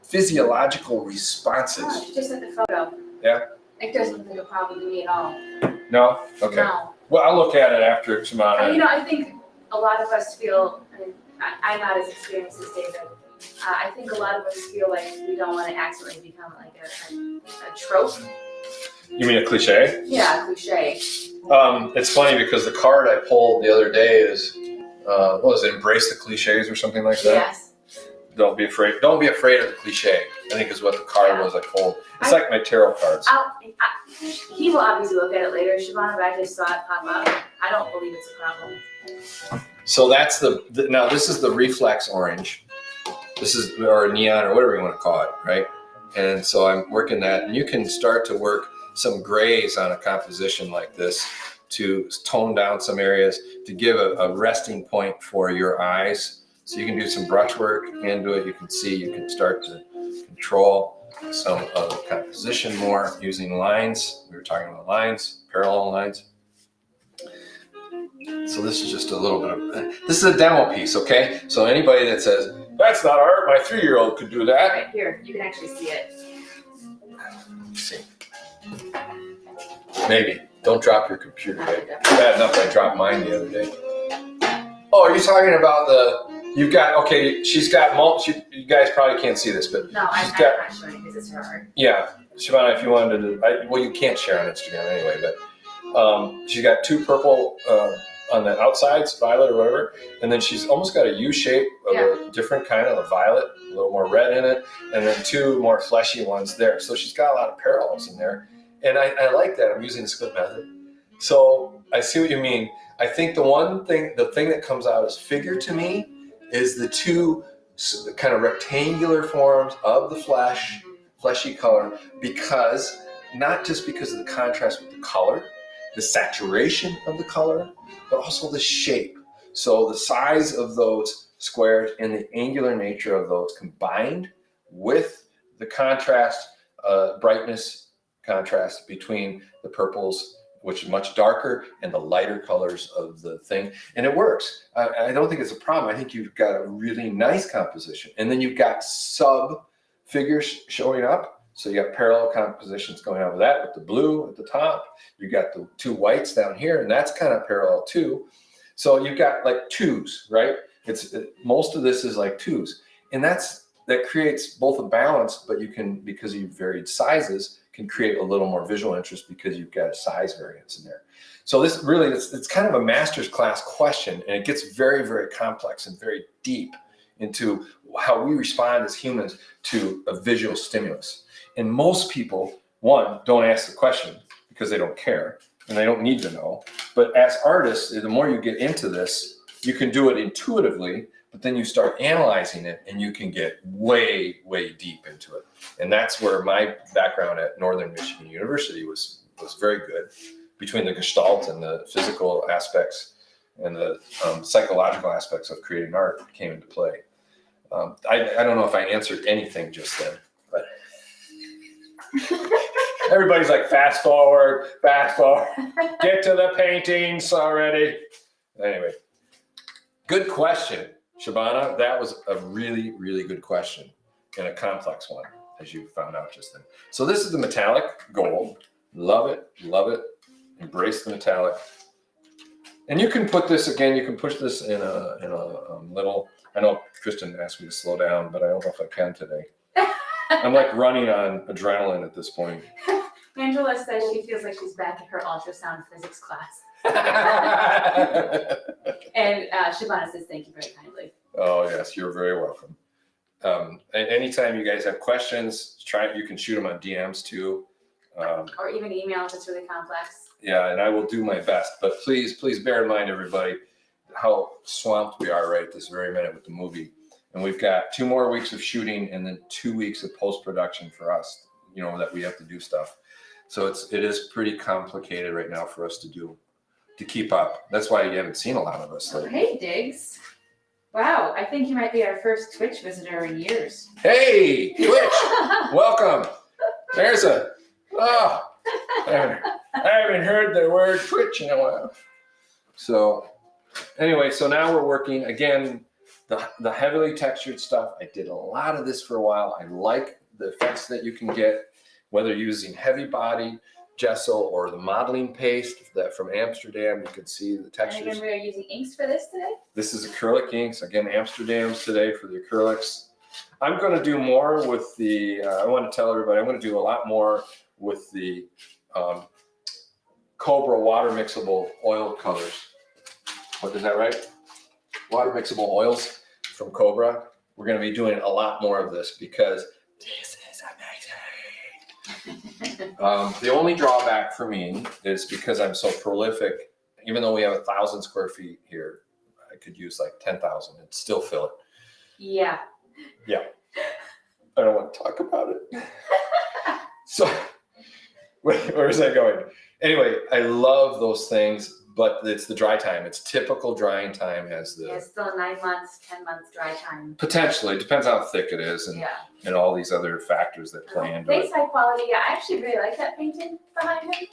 physiological responses. Oh, she just sent the photo. Yeah? It doesn't look like a problem to me at all. No? Okay. No. Well, I'll look at it after Shimana. I think a lot of us feel, and I'm not as experienced as David, I think a lot of us feel like we don't want to accidentally become like a trope. You mean a cliche? Yeah, a cliche. It's funny because the card I pulled the other day is, what was it, Embrace the Cliches or something like that? Yes. Don't be afraid of the cliche, I think is what the card was I pulled. It's like my tarot cards. He will obviously look at it later, Shivana, but I just saw it pop up. I don't believe it's a problem. So that's now this is the reflex orange. This is, or neon, or whatever you want to call it, right? And so I'm working that, and you can start to work some grays on a composition like this to tone down some areas, to give a resting point for your eyes. So you can do some brush work into it. You can see, you can start to control some of the composition more using lines. We were talking about lines, parallel lines. So this is just a little bit of, this is a demo piece, okay? So anybody that says, that's not art, my 3-year-old could do that. Right here, you can actually see it. Let's see. Maybe. Don't drop your computer. Bad enough I dropped mine the other day. Oh, are you talking about you've got, okay, she's got you guys probably can't see this, but No, I'm got, not showing because it's her art. yeah, Shivana, if you wanted to, well, you can't share on Instagram anyway, but she's got 2 purple on the outsides, violet or whatever, and then she's almost got a U shape of a different kind of a violet, a little more red in it, and then 2 more fleshy ones there. So she's got a lot of parallels in there, and I like that. I'm using the split method. So I see what you mean. I think the thing that comes out as figure to me is the 2 kind of rectangular forms of the fleshy color, because not just because of the contrast with the color, the saturation of the color, but also the shape. So the size of those squares and the angular nature of those combined with the contrast, brightness contrast between the purples, which is much darker, and the lighter colors of the thing. And it works. I don't think it's a problem. I think you've got a really nice composition. And then you've got sub figures showing up. So you got parallel compositions going on with that, with the blue at the top. You got the two whites down here, and that's kind of parallel too. So you've got like twos, right? Most of this is like twos. And that creates both a balance, but you can, because you've varied sizes, can create a little more visual interest because you've got a size variance in there. So this really, it's kind of a master's class question, and it gets very, very complex and very deep into how we respond as humans to a visual stimulus. And most people, one, don't ask the question because they don't care and they don't need to know. But as artists, the more you get into this, you can do it intuitively, but then you start analyzing it and you can get way, way deep into it. And that's where my background at Northern Michigan University was very good, between the Gestalt and the physical aspects and the psychological aspects of creating art came into play. I don't know if I answered anything just then, but everybody's like, fast forward, get to the paintings already. Anyway, good question, Shabana. That was a really, really good question and a complex one, as you found out just then. So this is the metallic gold. Love it, love it. Embrace the metallic. And you can put this, again, you can push this in a little, I know Kristen asked me to slow down, but I don't know if I can today. I'm like running on adrenaline at this point. Angela says she feels like she's back in her ultrasound physics class. And Shabana says thank you very kindly. Oh yes, you're very welcome. Anytime you guys have questions, you can shoot them on DMs too. Or even email if it's really complex. Yeah, and I will do my best. But please bear in mind, everybody, how swamped we are right this very minute with the movie. And we've got 2 more weeks of shooting and then 2 weeks of post-production for us, that we have to do stuff. So it is pretty complicated right now for us to keep up. That's why you haven't seen a lot of us lately. Hey, Diggs. Wow, I think you might be our first Twitch visitor in years. Hey, Twitch, welcome. There's I haven't heard the word Twitch in a while. So anyway, so now we're working, again, the heavily textured stuff. I did a lot of this for a while. I like the effects that you can get, whether using heavy body gesso or the modeling paste that from Amsterdam. You can see the textures. And again, we are using inks for this today. This is acrylic inks. Again, Amsterdam's today for the acrylics. I'm going to do more with the, I want to tell everybody, I'm going to do a lot more with the Cobra water mixable oil colors. Is that right? Water mixable oils from Cobra. We're going to be doing a lot more of this because this is amazing. The only drawback for me is because I'm so prolific, even though we have 1,000 square feet here, I could use like 10,000 and still fill it. Yeah. Yeah. I don't want to talk about it. So where's that going? Anyway, I love those things, but it's the dry time. It's typical drying time as the... Yeah, still 9 months, 10 months dry time. Potentially. It depends how thick it is and all these other factors that play into it. Base high quality. Yeah, I actually really like that painting behind him.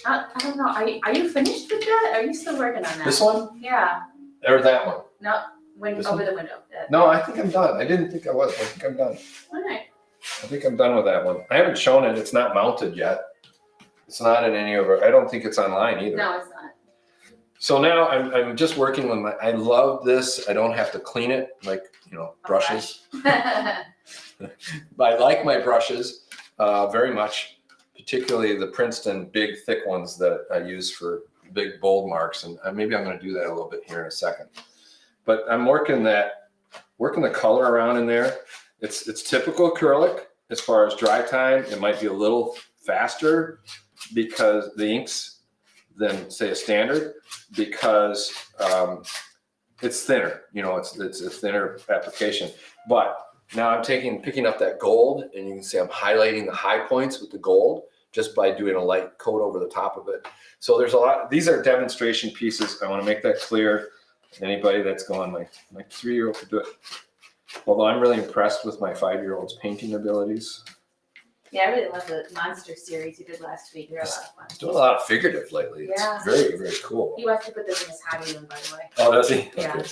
I don't know. Are you finished with that? Are you still working on that? This one? Yeah. Or that one? No, This over one? the window. No, I think I'm done. I didn't think I was. I think I'm done. All right. I think I'm done with that one. I haven't shown it. It's not mounted yet. It's not in any of our, I don't think it's online either. No, it's not. So now I'm just working with I love this. I don't have to clean it like, brushes. I like my brushes very much, particularly the Princeton big thick ones that I use for big bold marks. And maybe I'm going to do that a little bit here in a second. But I'm working the color around in there. It's typical acrylic as far as dry time. It might be a little faster because the inks than say a standard, because it's thinner, it's a thinner application. But now I'm picking up that gold, and you can see I'm highlighting the high points with the gold just by doing a light coat over the top of it. So there's a lot, these are demonstration pieces. I want to make that clear. Anybody that's going, my 3-year-old could do it. Although I'm really impressed with my 5-year-old's painting abilities. Yeah, I really love the monster series you did last week. They're a lot of fun. He's doing a lot of figurative lately. Yeah. It's very, very cool. He wants to put this in his hobby room, by the way. Oh, does he? Yeah. Okay.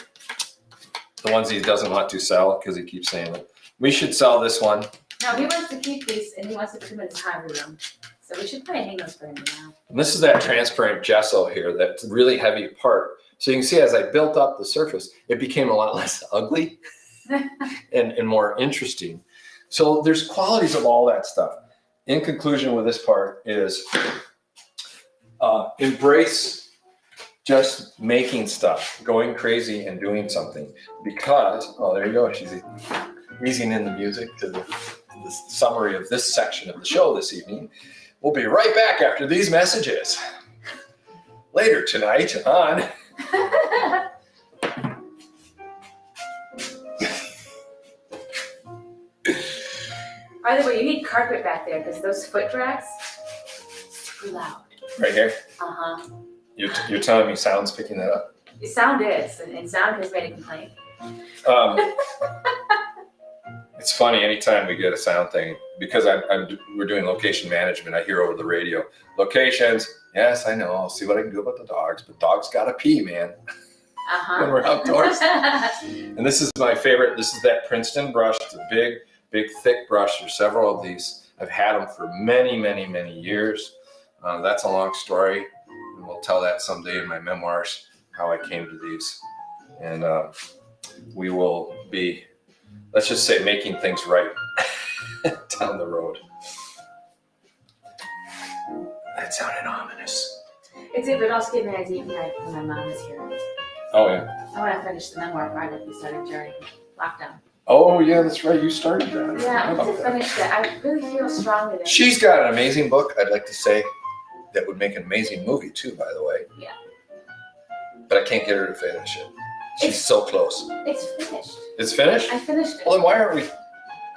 The ones he doesn't want to sell because he keeps saying it. We should sell this one. No, he wants to keep these and he wants to put them in his hobby room. So we should probably hang those for him now. And this is that transparent gesso here, that's really heavy part. So you can see as I built up the surface, it became a lot less ugly and more interesting. So there's qualities of all that stuff. In conclusion with this part is embrace just making stuff, going crazy and doing something. Because, oh, there you go, she's easing in the music to the summary of this section of the show this evening. We'll be right back after these messages. Later tonight on... By the way, you need carpet back there because those foot drags, super loud. Right here? Uh-huh. You're telling me sound's picking that up? The sound is, and sound has made a complaint. It's funny, anytime we get a sound thing, because we're doing location management, I hear over the radio, locations, yes, I know, I'll see what I can do about the dogs, but dogs gotta pee, man, Uh-huh. when we're outdoors. And this is my favorite, this is that Princeton brush. It's a big, thick brush. There's several of these. I've had them for many, many, many years. That's a long story, and we'll tell that someday in my memoirs, how I came to these. And we will be, let's just say, making things right down the road. That sounded ominous. It's it, but also give me an idea when my mom is here. Oh, yeah. I want to finish the memoir project we started during lockdown. Oh, yeah, that's right. You started that. Yeah, I want to finish that. I really feel strongly that. She's got an amazing book, I'd like to say, that would make an amazing movie, too, by the way. Yeah. But I can't get her to finish it. She's so close. It's finished. It's finished? I finished it. Well, then why aren't we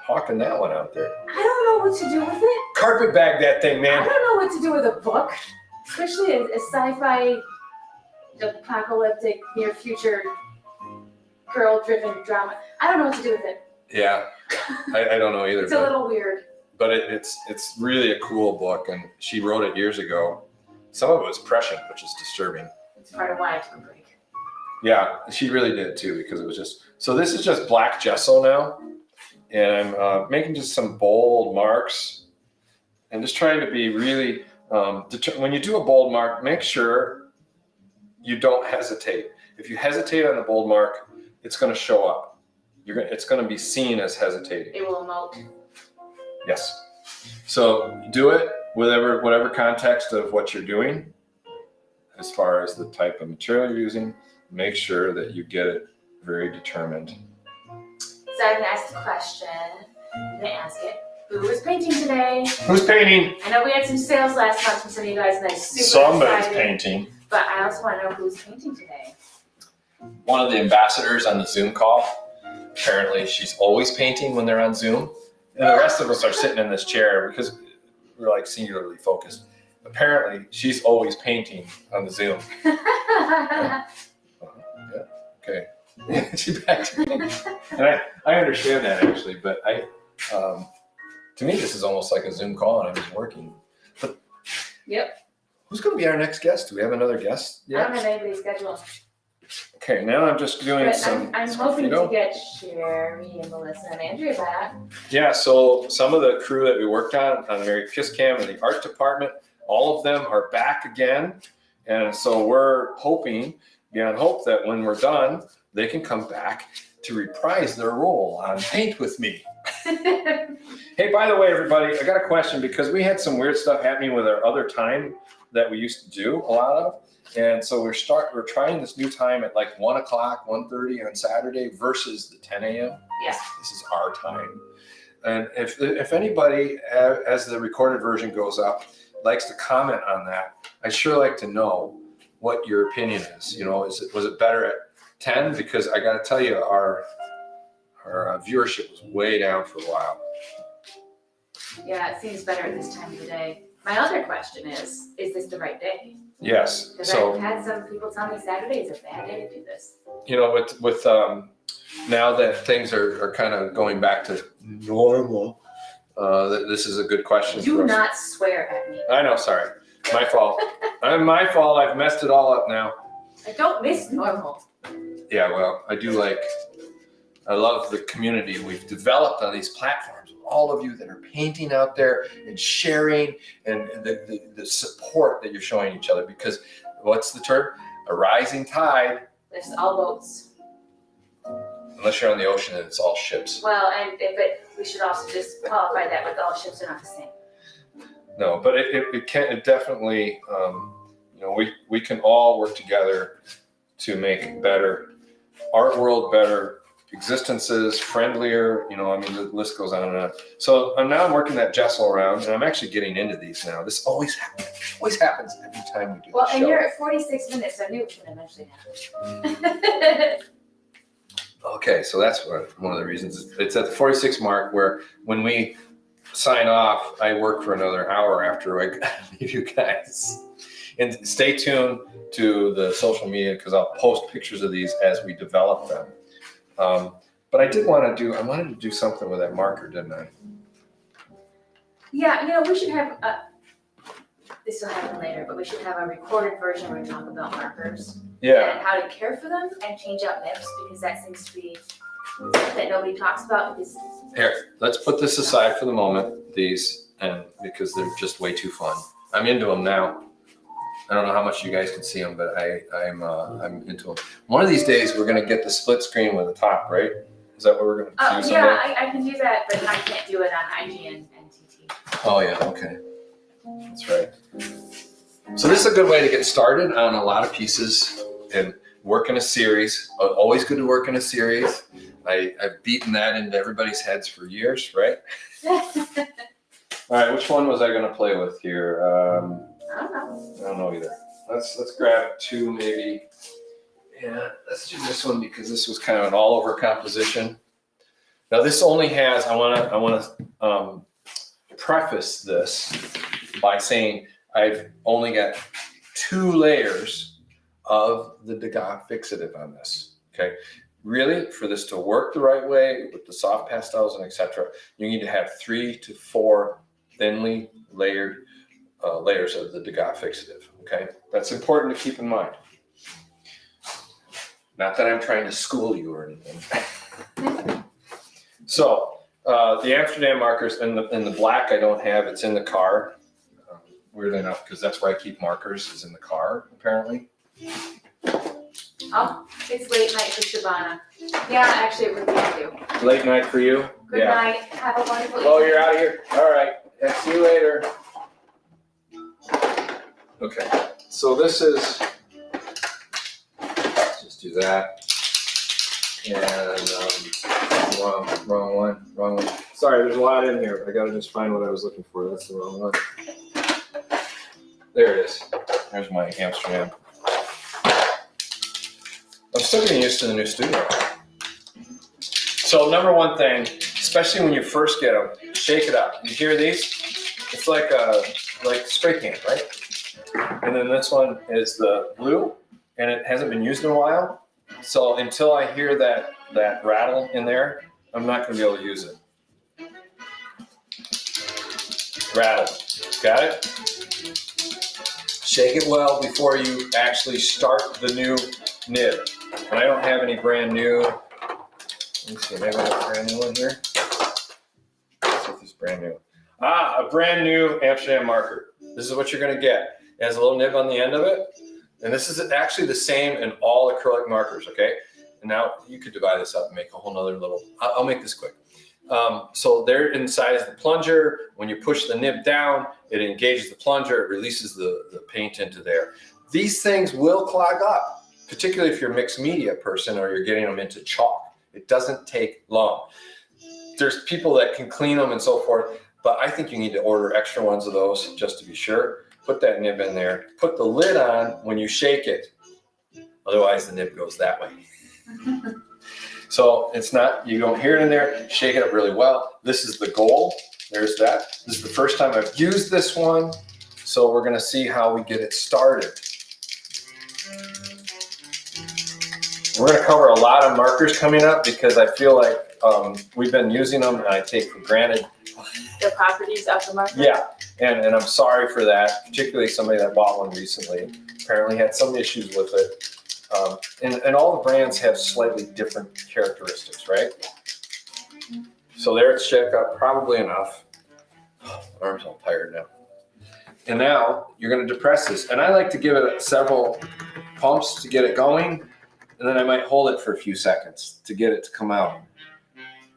hawking that one out there? I don't know what to do with it. Carpet bag that thing, I man. don't know what to do with a book, especially a sci-fi, apocalyptic, near-future, girl-driven drama. I don't know what to do with it. Yeah, I don't know either. It's a little weird. But it's really a cool book, and she wrote it years ago. Some of it was prescient, which is disturbing. It's part of why I took a break. Yeah, she really did too, because it was just, so this is just black gesso now, and I'm making just some bold marks, and just trying to be really, when you do a bold mark, make sure you don't hesitate. If you hesitate on the bold mark, it's going to show up. It's going to be seen as hesitating. It will emote. Yes. So do it with whatever context of what you're doing, as far as the type of material you're using. Make sure that you get it very determined. So I'm going to ask the question. I'm going to ask it. Who is painting today? Who's painting? I know we had some sales last month from some of you guys, and I'm super Somebody's excited. painting. But I also want to know who's painting today. One of the ambassadors on the Zoom call, apparently she's always painting when they're on Zoom. And the rest of us are sitting in this chair because we're like singularly focused. Apparently she's always painting on the Zoom. Yeah, okay. She's back to me. And I understand that actually, but to me this is almost like a Zoom call and I'm just working. But Yep. who's going to be our next guest? Do we have another guest I yet? don't have anybody scheduled. Okay, now I'm just doing But some. I'm hoping to get Sherry and Melissa and Andrea back. Yeah, so some of the crew that we worked on Mary Kiss Cam and the art department, all of them are back again. And so we're hoping, beyond hope, that when we're done, they can come back to reprise their role on Paint With Me. Hey, by the way, everybody, I got a question because we had some weird stuff happening with our other time that we used to do a lot of. And so we're trying this new time at like 1 o'clock, 1:30 on Saturday versus the 10 a.m. Yeah. This is our time. And if anybody, as the recorded version goes up, likes to comment on that, I'd sure like to know what your opinion is. You know, was it better at 10 because I got to tell you, our viewership was way down for a while. Yeah, it seems better at this time of the day. My other question is this the right day? Yes. Because So I've had some people tell me Saturday is a bad day to do this. you know, with now that things are kind of going back to normal, this is a good question Do for us. not swear at me. I know, sorry. My fault. My fault. I've messed it all up now. I don't miss normal. Yeah, well, I love the community we've developed on these platforms. All of you that are painting out there and sharing and the support that you're showing each other, because what's the term? A rising tide. Lifts all boats. Unless you're on the ocean and it's all ships. Well, and we should also just qualify that with all ships are not the same. No, but it definitely, you know, we can all work together to make better, art world better, existences friendlier, you know, I mean, the list goes on and on. So I'm working that Jessel around, and I'm actually getting into these now. This always happens every time we do Well, the and show. you're at 46 minutes, so I knew it would eventually happen. Okay, so that's one of the reasons. It's at the 46 mark where when we sign off, I work for another hour after I leave you guys. And stay tuned to the social media because I'll post pictures of these as we develop them. But I wanted to do something with that marker, didn't I? Yeah, you know, we should have this will happen later, but we should have a recorded version where we talk about markers Yeah. and how to care for them and change out nibs, because that seems to be something that nobody talks about. Because Here, let's put this aside for the moment, these, and because they're just way too fun. I'm into them now. I don't know how much you guys can see them, but I'm into them. One of these days, we're gonna get the split screen with the top, right? Is that what we're gonna do someday? yeah, I can do that, but I can't do it on IG and TT. Oh yeah, okay. That's right. So this is a good way to get started on a lot of pieces and work in a series. Always good to work in a series. I've beaten that into everybody's heads for years, right? All right, which one was I gonna play with here? I don't know. I don't know either. Let's grab two maybe. Yeah, let's do this one because this was kind of an all-over composition. Now this only has. I wanna preface this by saying I've only got 2 layers of the Degas fixative on this. Okay, really, for this to work the right way with the soft pastels and etc., you need to have 3 to 4 thinly layered layers of the Degas fixative. Okay, that's important to keep in mind. Not that I'm trying to school you or anything. So the Amsterdam markers in the black I don't have. It's in the car. Weirdly enough, because that's where I keep markers, is in the car apparently. Oh, it's late night for Shabana. Yeah, actually, it would be too. Late night for you. Good night. Have a wonderful Oh, evening. you're out of here. All right. See you later. Okay. So this is. Let's just do that. And wrong one. Sorry, there's a lot in here. I gotta just find what I was looking for. That's the wrong one. There it is. There's my Amsterdam. I'm still getting used to the new studio. So number one thing, especially when you first get them, shake it up. You hear these? It's like spray can, right? And then this one is the blue, and it hasn't been used in a while. So until I hear that rattle in there, I'm not going to be able to use it. Rattle. Got it? Shake it well before you actually start the new nib. And I don't have any brand new. Let me see, maybe I have a brand new one here. Let's see if it's brand new. A brand new Amsterdam marker. This is what you're going to get. It has a little nib on the end of it. And this is actually the same in all acrylic markers, okay? And now you could divide this up and make a whole nother little, I'll make this quick. So they're inside the plunger. When you push the nib down, it engages the plunger, it releases the paint into there. These things will clog up, particularly if you're a mixed media person or you're getting them into chalk. It doesn't take long. There's people that can clean them and so forth, but I think you need to order extra ones of those just to be sure. Put that nib in there. Put the lid on when you shake it. Otherwise, the nib goes that way. So it's not, you don't hear it in there, shake it up really well. This is the goal, there's that. This is the first time I've used this one, so we're gonna see how we get it started. We're gonna cover a lot of markers coming up because I feel like we've been using them and I take for granted. The properties of the marker? Yeah, and I'm sorry for that, particularly somebody that bought one recently, apparently had some issues with it. And all the brands have slightly different characteristics, right? So there it's shook up probably enough. Arm's all tired now. And now you're gonna depress this. And I like to give it several pumps to get it going. And then I might hold it for a few seconds to get it to come out.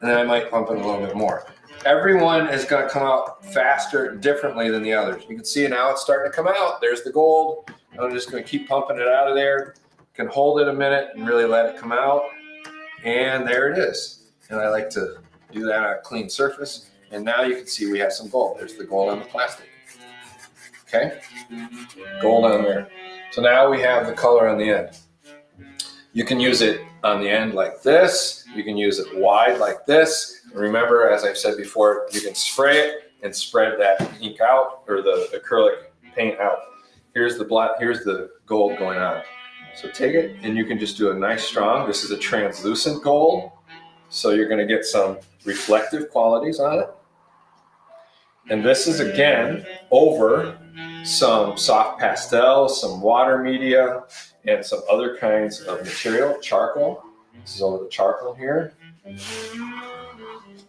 And then I might pump it a little bit more. Everyone is gonna come out faster, differently than the others. You can see now it's starting to come out. There's the gold. I'm just gonna keep pumping it out of there. Can hold it a minute and really let it come out. And there it is. And I like to do that on a clean surface. And now you can see we have some gold. There's the gold on the plastic. Okay? Gold on there. So now we have the color on the end. You can use it on the end like this. You can use it wide like this. And remember, as I've said before, you can spray it and spread that ink out or the acrylic paint out. Here's the black, here's the gold going on. So take it and you can just do a nice strong, this is a translucent gold. So you're gonna get some reflective qualities on it. And this is again over some soft pastel, some water media, and some other kinds of material, charcoal. This is over the charcoal here.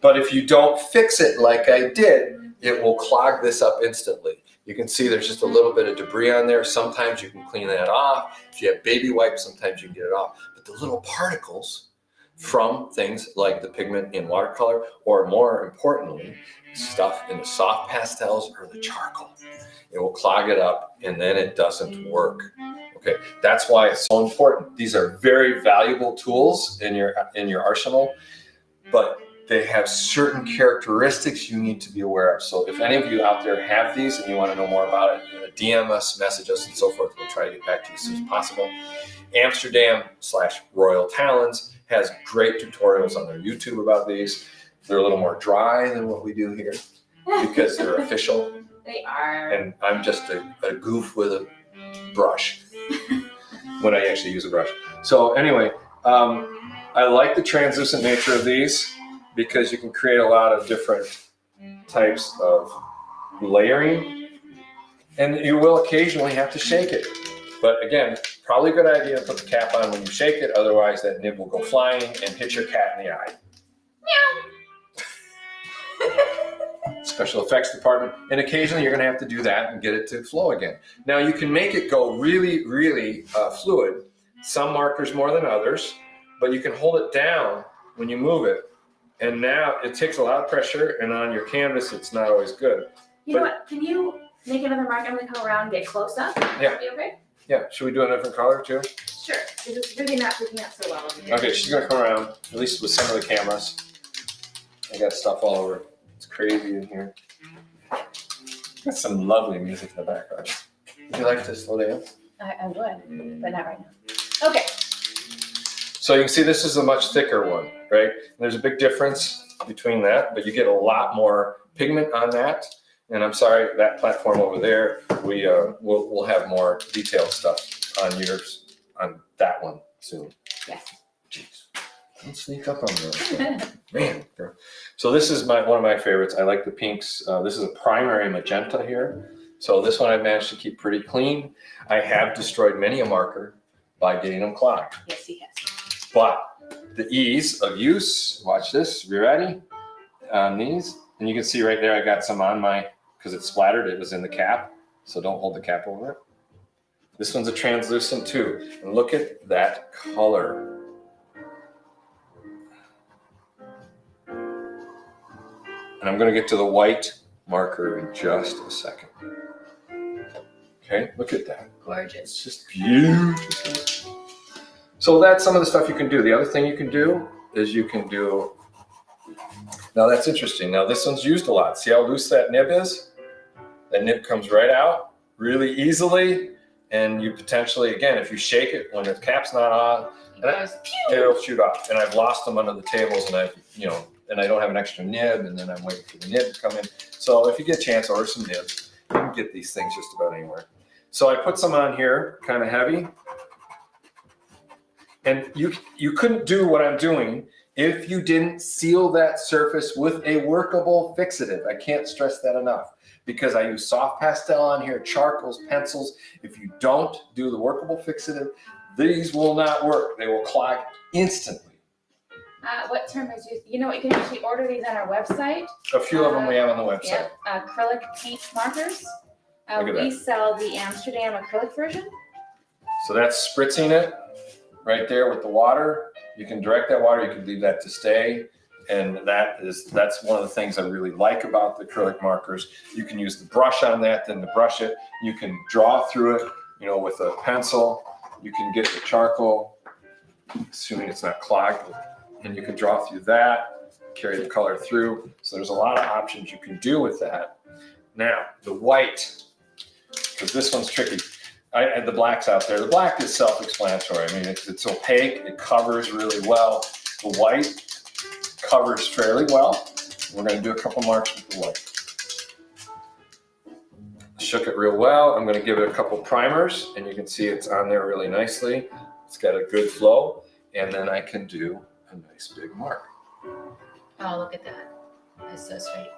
But if you don't fix it like I did, it will clog this up instantly. You can see there's just a little bit of debris on there. Sometimes you can clean that off. If you have baby wipes, sometimes you can get it off. But the little particles from things like the pigment in watercolor, or more importantly, stuff in the soft pastels or the charcoal, it will clog it up and then it doesn't work. Okay, that's why it's so important. These are very valuable tools in your arsenal, but they have certain characteristics you need to be aware of. So if any of you out there have these and you want to know more about it, DM us, message us, and so forth. We'll try to get back to you as soon as possible. Amsterdam/Royal Talons has great tutorials on their YouTube about these. They're a little more dry than what we do here because they're official. They are. And I'm just a goof with a brush when I actually use a brush. So anyway, I like the translucent nature of these because you can create a lot of different types of layering, and you will occasionally have to shake it. But again, probably a good idea to put the cap on when you shake it, otherwise that nib will go flying and hit your cat in the eye. Meow. Special effects department, and occasionally you're gonna have to do that and get it to flow again. Now you can make it go really, really fluid, some markers more than others, but you can hold it down when you move it. And now it takes a lot of pressure, and on your canvas, it's not always good. You know what? Can you make another mark? I'm gonna come around and get close up. Yeah. Be okay? Yeah, should we do a different color too? Sure. It's really not picking up so well over here. Okay, she's gonna come around, at least with some of the cameras. I got stuff all over. It's crazy in here. Got some lovely music in the background. Would you like to slow down? I would, but not right now. Okay. So you can see this is a much thicker one, right? And there's a big difference between that, but you get a lot more pigment on that. And I'm sorry, that platform over there, we'll have more detailed stuff on yours, on that one soon. Yes. Jeez, don't sneak up on me. Man. So this is one of my favorites. I like the pinks. This is a primary magenta here. So this one I've managed to keep pretty clean. I have destroyed many a marker by getting them clogged. Yes, he has. But the ease of use, watch this, you ready? On these, and you can see right there I got some on my, because it splattered, it was in the cap, so don't hold the cap over it. This one's a translucent too, and look at that color. And I'm gonna get to the white marker in just a second. Okay, look at that. Gorgeous. It's just beautiful. So that's some of the stuff you can do. The other thing you can do is you can do, now that's interesting. Now this one's used a lot. See how loose that nib is? That nib comes right out really easily. and you potentially, again, if you shake it when the cap's not on, It goes pew. it'll shoot off. And I've lost them under the tables, and and I don't have an extra nib, and then I'm waiting for the nib to come in. So if you get a chance, order some nibs. You can get these things just about anywhere. So I put some on here, kind of heavy. And you couldn't do what I'm doing if you didn't seal that surface with a workable fixative. I can't stress that enough, because I use soft pastel on here, charcoals, pencils. If you don't do the workable fixative, these will not work. They will clog instantly. What term is used? You know, you can actually order these on our website. A few of them we have on the website. Yep, acrylic paint markers. Look at We that. sell the Amsterdam acrylic version. So that's spritzing it right there with the water. You can direct that water, you can leave that to stay. And that's one of the things I really like about the acrylic markers. You can use the brush on that, then to brush it. You can draw through it, with a pencil. You can get the charcoal, assuming it's not clogged, and you can draw through that, carry the color through. So there's a lot of options you can do with that. Now, the white, because this one's tricky. The black's out there. The black is self-explanatory. I mean, it's opaque. It covers really well. The white covers fairly well. We're going to do a couple marks with the white. Shook it real well. I'm going to give it a couple primers, and you can see it's on there really nicely. It's got a good flow, and then I can do a nice big mark. Oh, look at that. That's so sweet.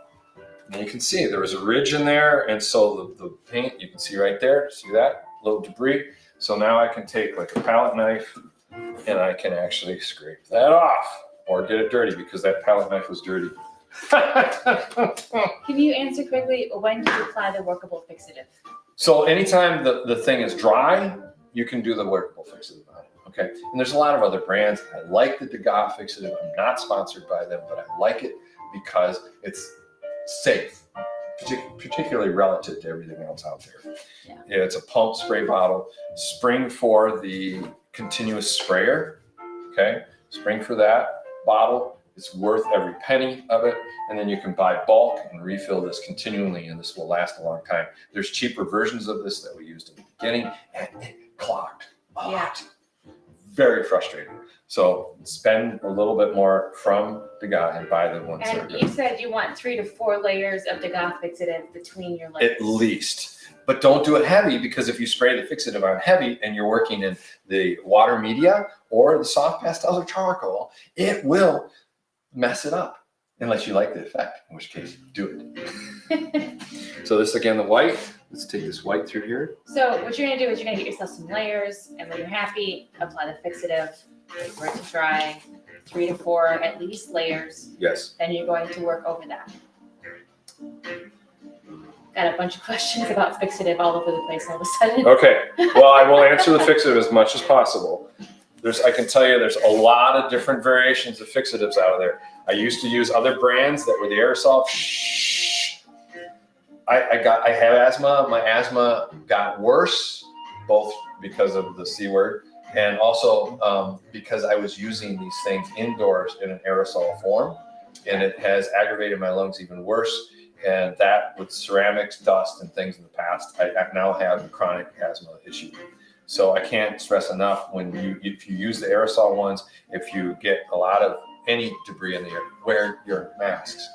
And you can see there was a ridge in there, and so the paint, you can see right there, see that? Little debris. So now I can take like a palette knife, and I can actually scrape that off, or get it dirty, because that palette knife was dirty. Can you answer quickly, when do you apply the workable fixative? So anytime the thing is dry, you can do the workable fixative on it, okay? And there's a lot of other brands. I like the Degas fixative. I'm not sponsored by them, but I like it because it's safe, particularly relative to everything else out there. Yeah, it's a pump spray bottle. Spring for the continuous sprayer, okay? Spring for that bottle. It's worth every penny of it. And then you can buy bulk and refill this continually, and this will last a long time. There's cheaper versions of this that we used in the beginning, and it clogged a lot. Very frustrating. So spend a little bit more from Degas and buy the ones that are And good. you said you want 3 to 4 layers of Degas fixative between your layers. At least. But don't do it heavy, because if you spray the fixative on heavy and you're working in the water media or the soft pastels or charcoal, it will mess it up, unless you like the effect, in which case do it. So this, again, the white. Let's take this white through here. So what you're gonna do is you're gonna get yourself some layers, and when you're happy, apply the fixative, wait for it to dry, 3 to 4 at least layers. Yes. Then you're going to work over that. Got a bunch of questions about fixative all over the place all of a sudden. Okay. Well, I will answer the fixative as much as possible. I can tell you there's a lot of different variations of fixatives out of there. I used to use other brands that were the aerosol. I have asthma. My asthma got worse, both because of the C word, and also because I was using these things indoors in an aerosol form, and it has aggravated my lungs even worse. And that, with ceramics, dust, and things in the past, I now have a chronic asthma issue. So I can't stress enough, if you use the aerosol ones, if you get a lot of any debris in the air, wear your masks.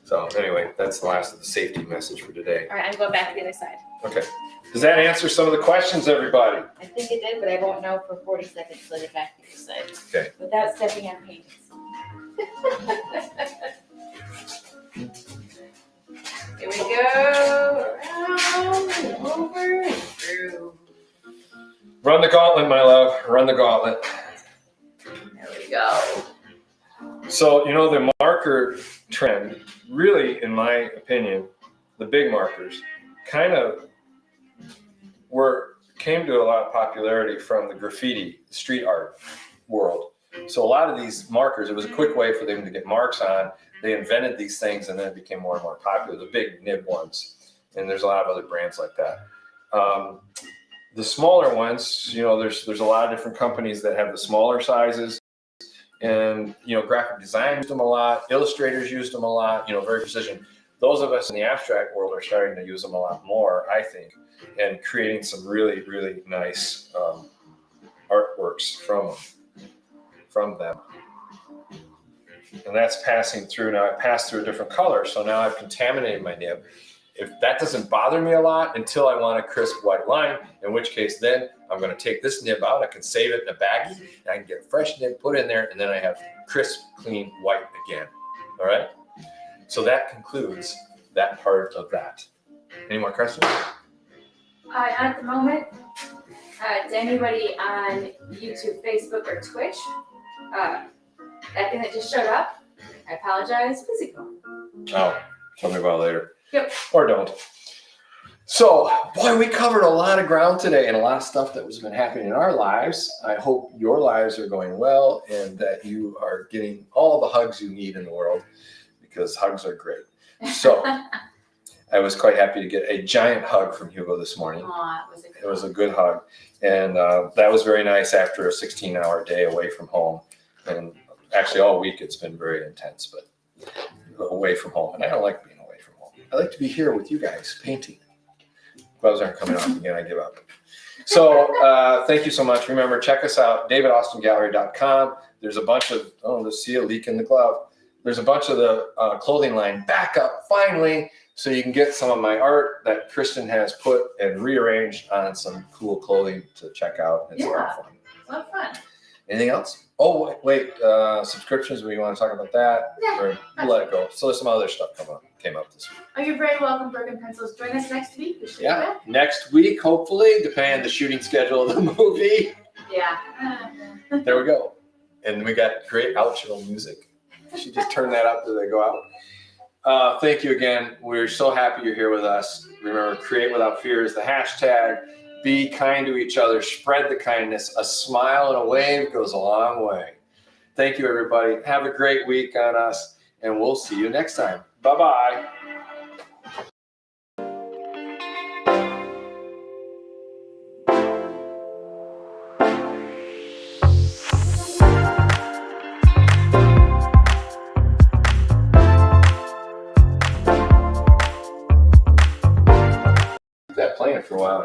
So anyway, that's the last of the safety message for today. All right, I'm going back to the other side. Okay. Does that answer some of the questions, everybody? I think it did, but I won't know for 40 seconds till I get back to your side. Okay. Without stepping on pages. Here we go, around and over and through. Run the gauntlet, my love. Run the gauntlet. There we go. So, the marker trend, really, in my opinion, the big markers kind of came to a lot of popularity from the graffiti, street art world. So a lot of these markers, it was a quick way for them to get marks on. They invented these things, and then it became more and more popular, the big nib ones. And there's a lot of other brands like that. The smaller ones, there's a lot of different companies that have the smaller sizes. And, graphic design used them a lot. Illustrators used them a lot, very precision. those of us in the abstract world are starting to use them a lot more, I think, and creating some really, really nice artworks from them. And that's passing through. Now I passed through a different color, so now I've contaminated my nib. If that doesn't bother me a lot until I want a crisp white line, in which case then I'm going to take this nib out. I can save it in a baggie, and I can get a fresh nib, put in there, and then I have crisp, clean white again. All right? So that concludes that part of that. Any more questions? At the moment, to anybody on YouTube, Facebook, or Twitch, that thing that just showed up, I apologize, physical. Oh, tell me about it later. Yep. Or don't. So, boy, we covered a lot of ground today and a lot of stuff that has been happening in our lives. I hope your lives are going well and that you are getting all the hugs you need in the world, because hugs are great. So, I was quite happy to get a giant hug from Hugo this morning. Aw, It was a good hug. And that was very nice after a 16-hour day away from home. And actually all week it's been very intense, but away from home. And I don't like being away from home. I like to be here with you guys painting. Gloves aren't coming off again, I give up. So thank you so much. Remember, check us out, davidaustingallery.com. There's a bunch of, let's see a leak in the glove. There's a bunch of the clothing line back up finally, so you can get some of my art that Kristen has put and rearranged on some cool clothing to check out. It's a lot of fun. It's a lot of fun. Anything else? Oh, wait, subscriptions, we want to talk about that? Yeah. Or we'll let it go. So there's some other stuff came up this week. Oh, you're very welcome, Broken Pencils. Join us next week. We should be Yeah, back. next week, hopefully, depending on the shooting schedule of the movie. Yeah. There we go. And we got great outro music. She just turned that up as they go out. Thank you again. We're so happy you're here with us. Remember, create without fear is the hashtag. Be kind to each other. Spread the kindness. A smile and a wave goes a long way. Thank you, everybody. Have a great week on us, and we'll see you next time. Bye-bye. That playing for a while.